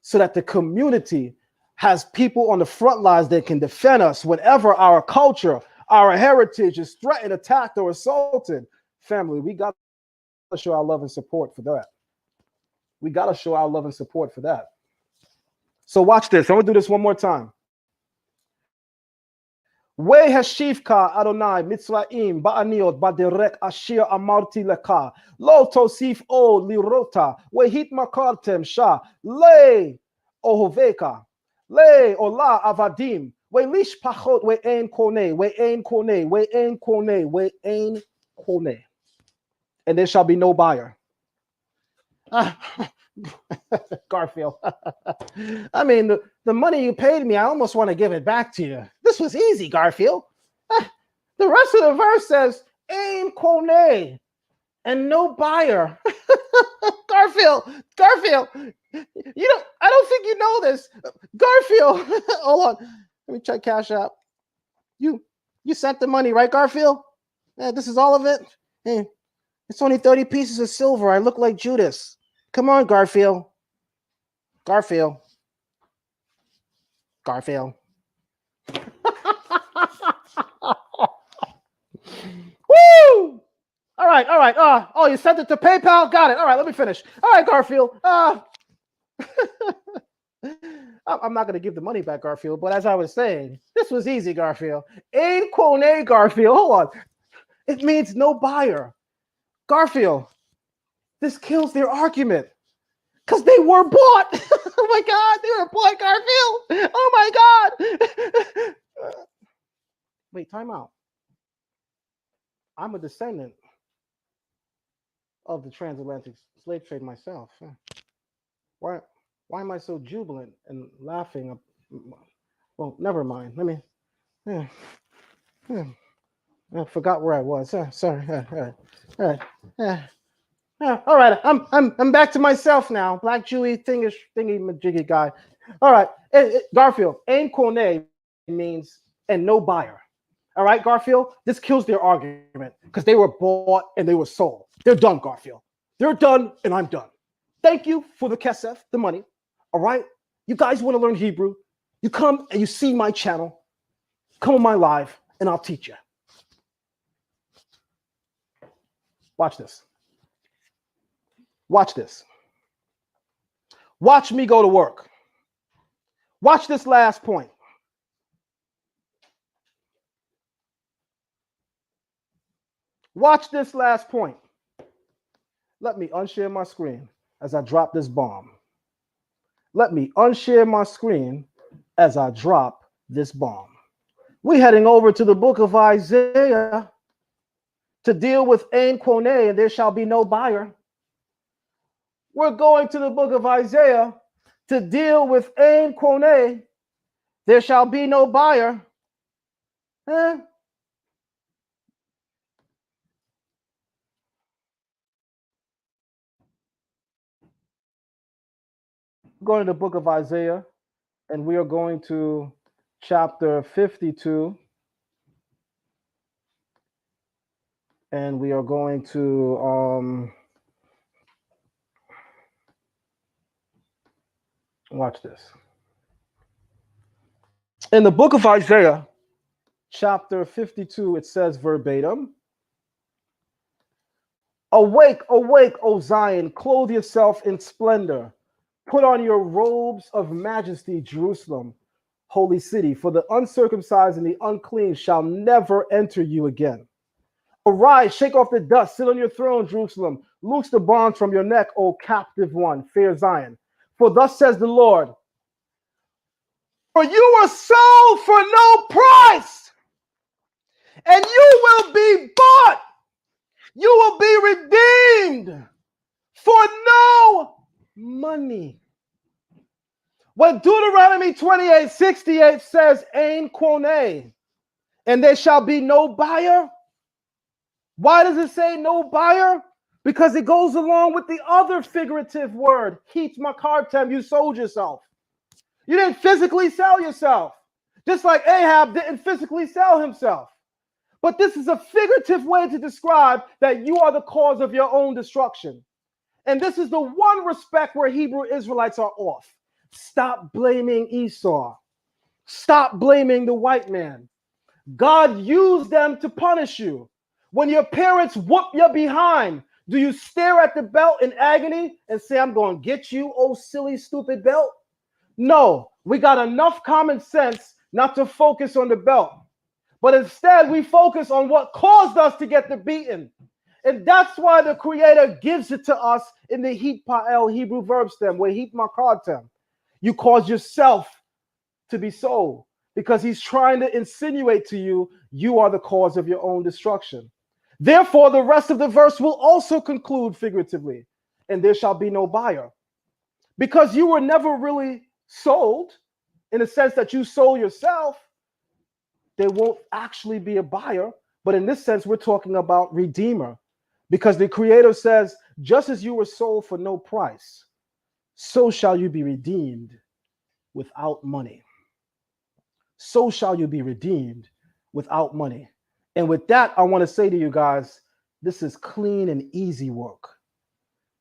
so that the community has people on the front lines that can defend us whenever our culture, our heritage is threatened, attacked, or assaulted. Family, we got to show our love and support for that. So watch this. I'm going to do this one more time. We hashivka Adonai Mitzrayim ba'aniot baderek ashir amarti leka lo tosif o lirota wehit makartem sha le ohoveka le ola avadim we lish pachot we ein kone and there shall be no buyer. Garfield. I mean, the money you paid me, I almost want to give it back to you. This was easy, Garfield. The rest of the verse says, aim kone, and no buyer. Garfield, I don't think you know this. Garfield, hold on. Let me check Cash App. You sent the money, right, Garfield? This is all of it? Hey, it's only 30 pieces of silver. I look like Judas. Come on, Garfield. Woo! All right. Oh, you sent it to PayPal? Got it. All right, let me finish. All right, Garfield. I'm not going to give the money back, Garfield, but as I was saying, this was easy, Garfield. Ein kone, Garfield. Hold on. It means no buyer. Garfield, this kills their argument. Because they were bought. Oh my God, they were bought, Garfield. Oh my God. Wait, time out. I'm a descendant of the transatlantic slave trade myself. Why am I so jubilant and laughing? Well, never mind. Let me. I forgot where I was. Sorry. All right. I'm back to myself now. Black Jewy thingy majiggy guy. All right. Garfield, ain kone means and no buyer. All right, Garfield, this kills their argument because they were bought and they were sold. They're done, Garfield. They're done and I'm done. Thank you for the kesef, the money. All right. You guys want to learn Hebrew? You come and you see my channel. Come on my live and I'll teach you. Watch this. Watch me go to work. Watch this last point. Let me unshare my screen as I drop this bomb. Let me unshare my screen as I drop this bomb. We're heading over to the book of Isaiah to deal with Ain Quone, and there shall be no buyer. We're going to the book of Isaiah to deal with Ain Quone, there shall be no buyer. Going to the book of Isaiah, and we are going to chapter 52. And we are going to watch this. In the book of Isaiah, chapter 52, it says verbatim, "Awake, awake, O Zion, clothe yourself in splendor. Put on your robes of majesty, Jerusalem, holy city, for the uncircumcised and the unclean shall never enter you again. Arise, shake off the dust, sit on your throne, Jerusalem. Loose the bonds from your neck, O captive one, fair Zion. For thus says the Lord, for you were sold for no price, and you will be bought. You will be redeemed for no money." When Deuteronomy 28:68 says, "Ain Quone, and there shall be no buyer." Why does it say no buyer? Because it goes along with the other figurative word, "Heat makartem," you sold yourself. You didn't physically sell yourself. Just like Ahab didn't physically sell himself. But this is a figurative way to describe that you are the cause of your own destruction. And this is the one respect where Hebrew Israelites are off. Stop blaming Esau. Stop blaming the white man. God used them to punish you. When your parents whoop your behind, do you stare at the belt in agony and say, "I'm going to get you, oh silly, stupid belt"? No, we got enough common sense not to focus on the belt. But instead, we focus on what caused us to get the beating. And that's why the Creator gives it to us in the heat pa'el Hebrew verb stem, where heat makartem. You cause yourself to be sold because he's trying to insinuate to you, you are the cause of your own destruction. Therefore, the rest of the verse will also conclude figuratively, "And there shall be no buyer." Because you were never really sold in the sense that you sold yourself, there won't actually be a buyer. But in this sense, we're talking about redeemer, because the Creator says, just as you were sold for no price, so shall you be redeemed without money. So shall you be redeemed without money. And with that, I want to say to you guys, this is clean and easy work.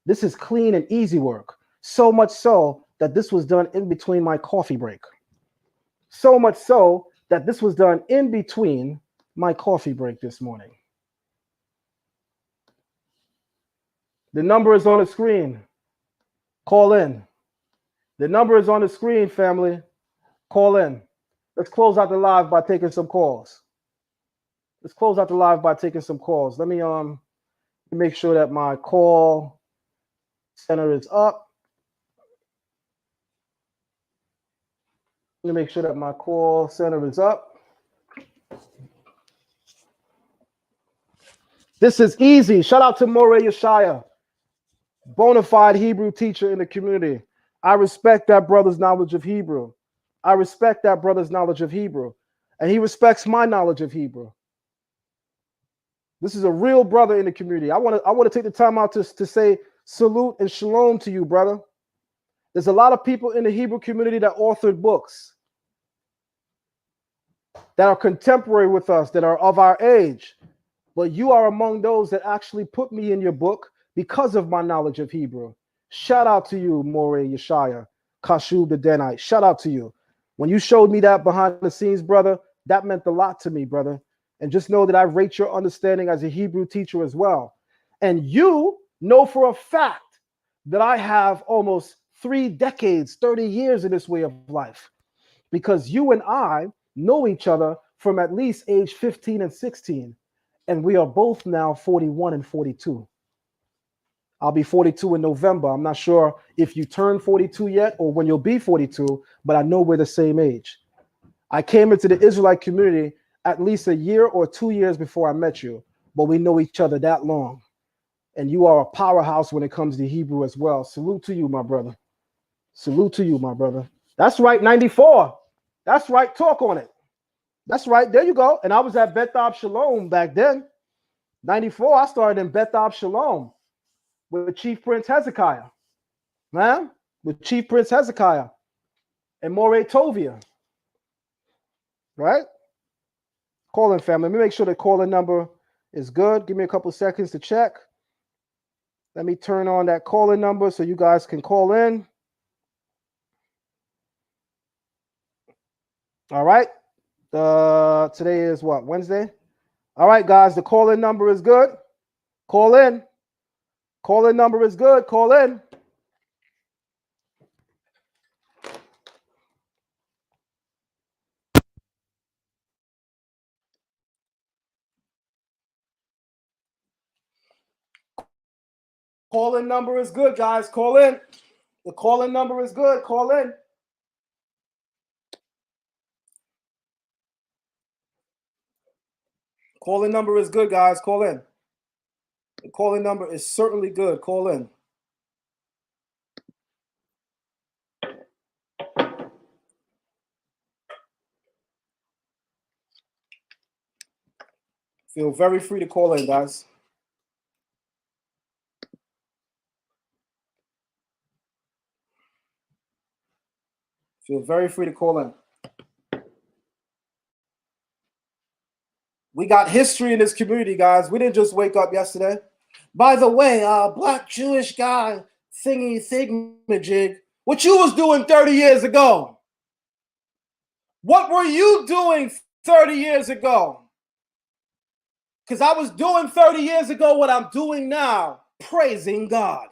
This is clean and easy work. So much so that this was done in between my coffee break. So much so that this was done in between my coffee break this morning. The number is on the screen. Call in. The number is on the screen, family. Call in. Let's close out the live by taking some calls. Let's close out the live by taking some calls. Let me make sure that my call center is up. Let me make sure that my call center is up. This is easy. Shout out to Moreh Yeshaya, bona fide Hebrew teacher in the community. I respect that brother's knowledge of Hebrew. I respect that brother's knowledge of Hebrew. And he respects my knowledge of Hebrew. This is a real brother in the community. I want to take the time out to say salute and shalom to you, brother. There's a lot of people in the Hebrew community that authored books that are contemporary with us, that are of our age. But you are among those that actually put me in your book because of my knowledge of Hebrew. Shout out to you, Moreh Yeshaya, Kashub the Denite. Shout out to you. When you showed me that behind the scenes, brother, that meant a lot to me, brother. And just know that I rate your understanding as a Hebrew teacher as well. And you know for a fact that I have almost 3 decades, 30 years in this way of life, because you and I know each other from at least age 15 and 16. And we are both now 41 and 42. I'll be 42 in November. I'm not sure if you turned 42 yet or when you'll be 42, but I know we're the same age. I came into the Israelite community at least a year or 2 years before I met you, but we know each other that long. And you are a powerhouse when it comes to Hebrew as well. Salute to you, my brother. Salute to you, my brother. That's right, 94. That's right, talk on it. That's right, there you go. And I was at Beth Ab Shalom back then. 94, I started in Beth Ab Shalom with Chief Prince Hezekiah, man, with Chief Prince Hezekiah and Moreh Tovia, right? Call in, family. Let me make sure the call-in number is good. Give me a couple seconds to check. Let me turn on that call-in number so you guys can call in. All right. Today is what, Wednesday? All right, guys, the call-in number is good. Call in. Call-in number is good. Call in. Call-in number is good, guys. Call in. The call-in number is good. Call in. Call-in number is good, guys. Call in. The call-in number is certainly good. Call in. Feel very free to call in, guys. Feel very free to call in. We got history in this community, guys. We didn't just wake up yesterday. By the way, black Jewish guy thingy thingamajig, what you was doing 30 years ago? What were you doing 30 years ago? Because I was doing 30 years ago what I'm doing now, praising God.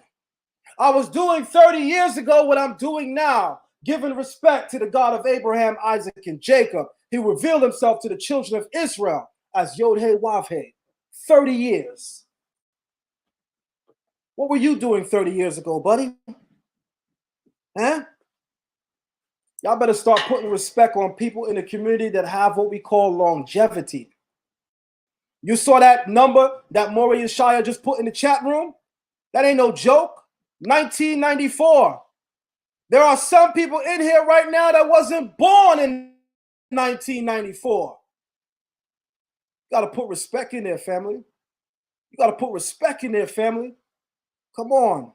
I was doing 30 years ago what I'm doing now, giving respect to the God of Abraham, Isaac, and Jacob. He revealed himself to the children of Israel as Yod-Heh Wav-Heh. 30 years. What were you doing 30 years ago, buddy? Huh? Y'all better start putting respect on people in the community that have what we call longevity. You saw that number that Moreh Yeshaya just put in the chat room? That ain't no joke. 1994. There are some people in here right now that wasn't born in 1994. You got to put respect in there, family. You got to put respect in there, family. Come on.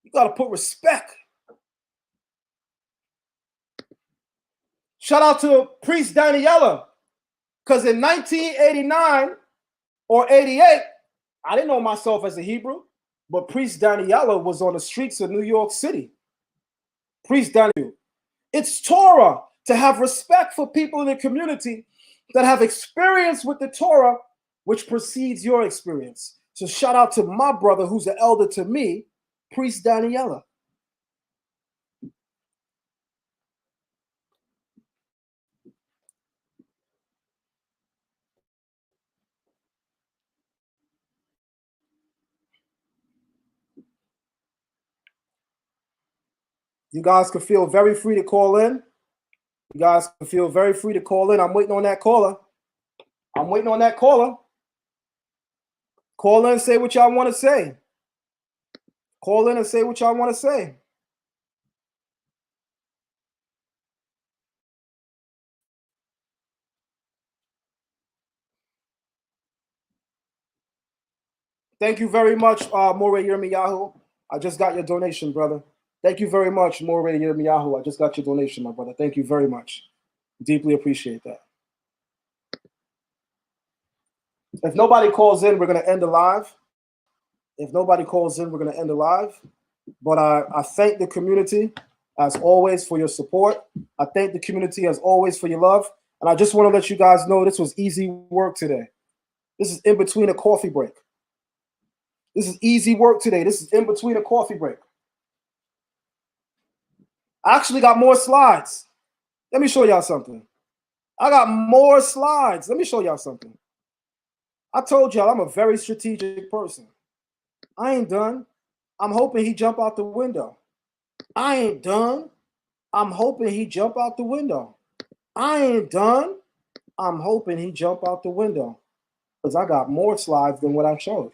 You got to put respect. Shout out to Priest Daniela, because in 1989 or 88, I didn't know myself as a Hebrew, but Priest Daniela was on the streets of New York City. Priest Daniel. It's Torah to have respect for people in the community that have experience with the Torah, which precedes your experience. So shout out to my brother, who's an elder to me, Priest Daniela. You guys can feel very free to call in. You guys can feel very free to call in. I'm waiting on that caller. I'm waiting on that caller. Call in and say what y'all want to say. Call in and say what y'all want to say. Thank you very much, Moreh Yirmiyahu. I just got your donation, brother. Thank you very much, Moreh Yirmiyahu. I just got your donation, my brother. Thank you very much. Deeply appreciate that. If nobody calls in, we're going to end the live. If nobody calls in, we're going to end the live. But I thank the community, as always, for your support. I thank the community, as always, for your love. And I just want to let you guys know this was easy work today. This is in between a coffee break. This is easy work today. This is in between a coffee break. I actually got more slides. Let me show y'all something. I got more slides. Let me show y'all something. I told y'all I'm a very strategic person. I ain't done. I'm hoping he jump out the window. I ain't done. I'm hoping he jump out the window. I ain't done. I'm hoping he jump out the window. Because I got more slides than what I showed.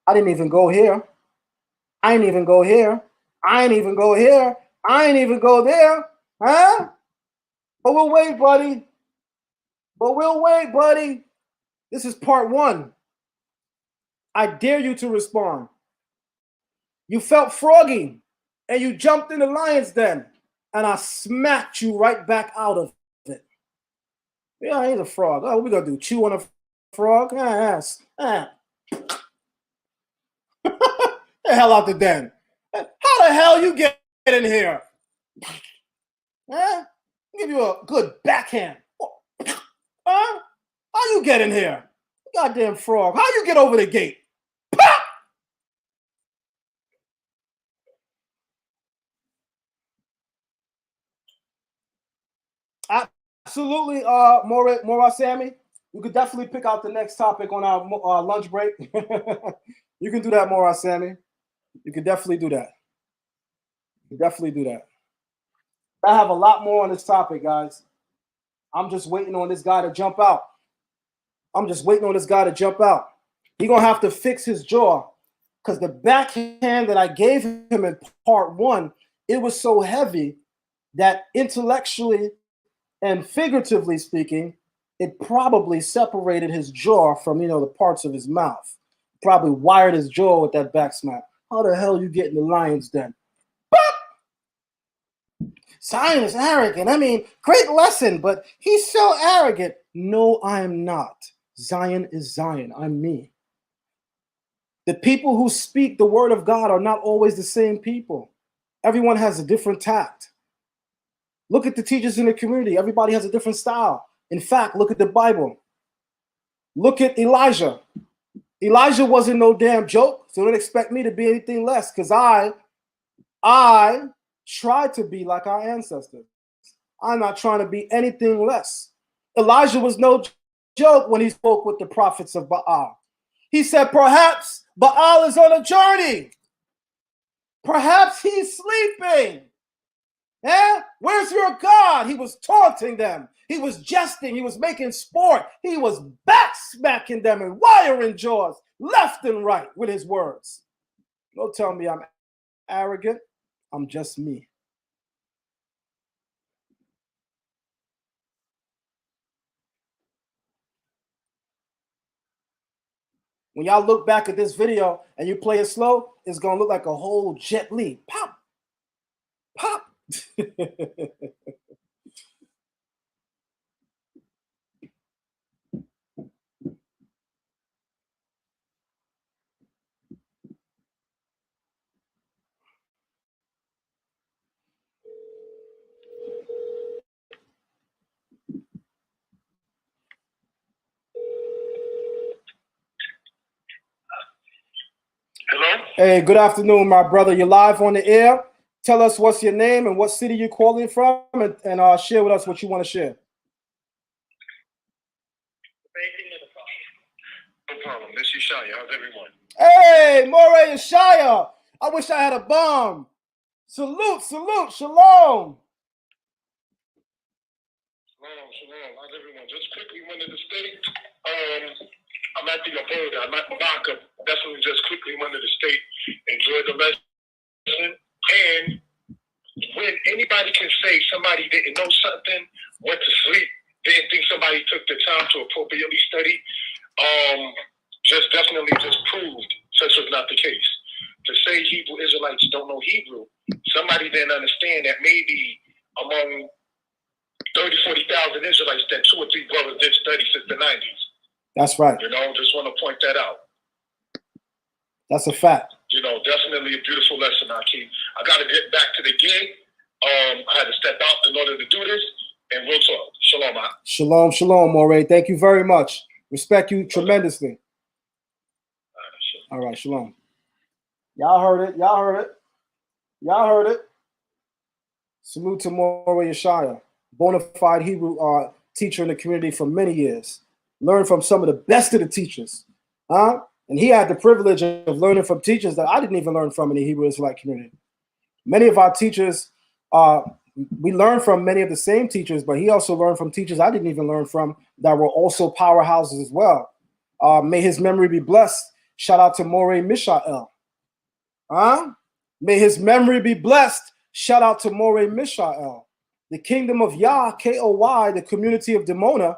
I didn't even go here. I ain't even go here. I ain't even go here. I ain't even go there. Huh? But we'll wait, buddy. But we'll wait, buddy. This is part 1. I dare you to respond. You felt froggy and you jumped in the lion's den and I smacked you right back out of it. Yeah, I ain't a frog. Oh, what we gonna do? Chew on a frog? The hell out the den. How the hell you get in here? Huh? I'll give you a good backhand. Huh? How you get in here? Goddamn frog. How you get over the gate? Pop! Absolutely, Mora Sammy. You could definitely pick out the next topic on our lunch break. You can do that, Mora Sammy. You can definitely do that. You can definitely do that. I have a lot more on this topic, guys. I'm just waiting on this guy to jump out. I'm just waiting on this guy to jump out. He's gonna have to fix his jaw because the backhand that I gave him in part 1, it was so heavy that intellectually and figuratively speaking, it probably separated his jaw from, the parts of his mouth. Probably wired his jaw with that back smack. How the hell you get in the lion's den? Zion is arrogant. I mean, great lesson, but he's so arrogant. No, I'm not. Zion is Zion. I'm me. The people who speak the word of God are not always the same people. Everyone has a different tact. Look at the teachers in the community. Everybody has a different style. In fact, look at the Bible. Look at Elijah. Elijah wasn't no damn joke, so don't expect me to be anything less because I tried to be like our ancestors. I'm not trying to be anything less. Elijah was no joke when he spoke with the prophets of Baal. He said, perhaps Baal is on a journey. Perhaps he's sleeping. Eh? Where's your God? He was taunting them. He was jesting. He was making sport. He was back smacking them and wiring jaws left and right with his words. Don't tell me I'm arrogant. I'm just me. When y'all look back at this video and you play it slow, it's going to look like a whole Jet Li. Pop. Pop. Hello? Hey, good afternoon, my brother. You're live on the air. Tell us what's your name and what city you're calling from, and share with us what you want to share. No problem. This is Shia. How's everyone? Hey, Moray and Shia. I wish I had a bomb. Salute, salute, shalom. Shalom. How's everyone? Just quickly wanted to state, I'm at the abode. I'm at Malacca. Definitely just quickly wanted to state, enjoy the lesson. And when anybody can say somebody didn't know something, went to sleep, didn't think somebody took the time to appropriately study, just definitely just proved such was not the case. To say Hebrew Israelites don't know Hebrew, somebody didn't understand that maybe among 30, 40,000 Israelites that 2 or 3 brothers did study since the 90s. That's right. Just want to point that out. That's a fact. Definitely a beautiful lesson, Akeem. I got to get back to the gig. I had to step out in order to do this, and we'll talk. Shalom, man. Shalom, shalom, Moray. Thank you very much. Respect you tremendously. All right, shalom. Y'all heard it. Salute to Moray Yeshaya, bona fide Hebrew teacher in the community for many years. Learned from some of the best of the teachers. And he had the privilege of learning from teachers that I didn't even learn from in the Hebrew Israelite community. Many of our teachers, we learned from many of the same teachers, but he also learned from teachers I didn't even learn from that were also powerhouses as well. May his memory be blessed. Shout out to Moreh Mishael. May his memory be blessed. Shout out to Moreh Mishael. The kingdom of Yah, K-O-Y, the community of Dimona,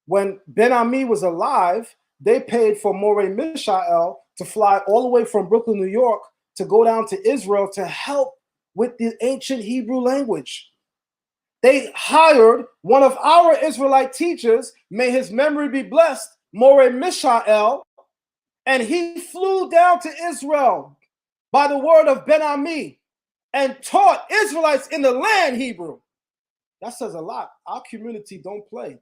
when Ben Ami was alive, they paid for Moreh Mishael to fly all the way from Brooklyn, New York, to go down to Israel to help with the ancient Hebrew language. They hired one of our Israelite teachers, may his memory be blessed, Moreh Mishael, and he flew down to Israel by the word of Ben Ami and taught Israelites in the land Hebrew. That says a lot. Our community don't play.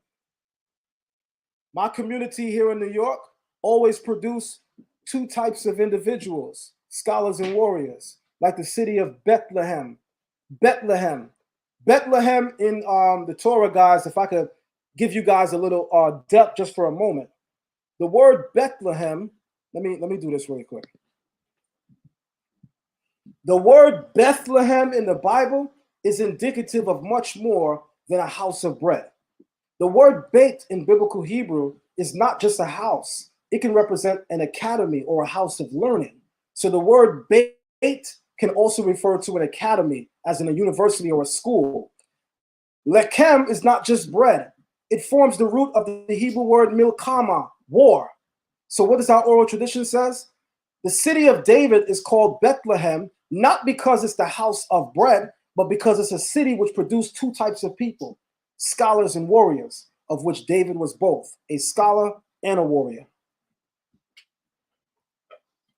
My community here in New York always produce two types of individuals, scholars and warriors, like the city of Bethlehem. Bethlehem in the Torah, guys, if I could give you guys a little depth just for a moment. The word Bethlehem, let me do this really quick. The word Bethlehem in the Bible is indicative of much more than a house of bread. The word Beit in biblical Hebrew is not just a house. It can represent an academy or a house of learning. So the word Beit can also refer to an academy, as in a university or a school. Lechem is not just bread. It forms the root of the Hebrew word milkama, war. So what does our oral tradition says? The city of David is called Bethlehem, not because it's the house of bread, but because it's a city which produced two types of people, scholars and warriors, of which David was both, a scholar and a warrior.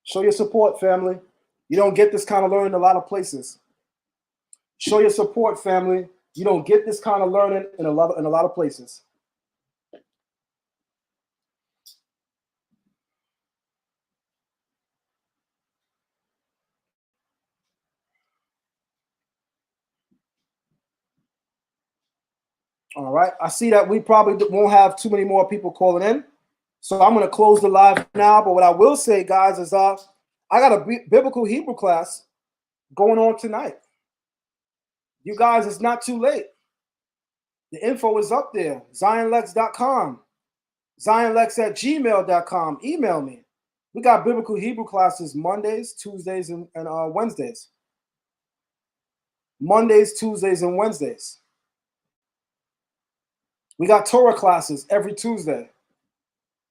Show your support, family. You don't get this kind of learning in a lot of places. Show your support, family. You don't get this kind of learning in a lot of places. All right. I see that we probably won't have too many more people calling in. So I'm going to close the live now. But what I will say, guys, is I got a biblical Hebrew class going on tonight. You guys, it's not too late. The info is up there. ZionLex.com. ZionLex@gmail.com. Email me. We got biblical Hebrew classes Mondays, Tuesdays, and Wednesdays. Mondays, Tuesdays, and Wednesdays. We got Torah classes every Tuesday.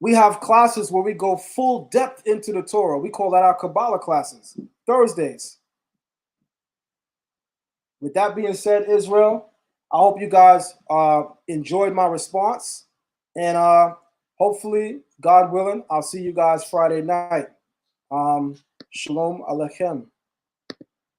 We have classes where we go full depth into the Torah. We call that our Kabbalah classes, Thursdays. With that being said, Israel, I hope you guys enjoyed my response. And hopefully, God willing, I'll see you guys Friday night. Shalom Aleichem.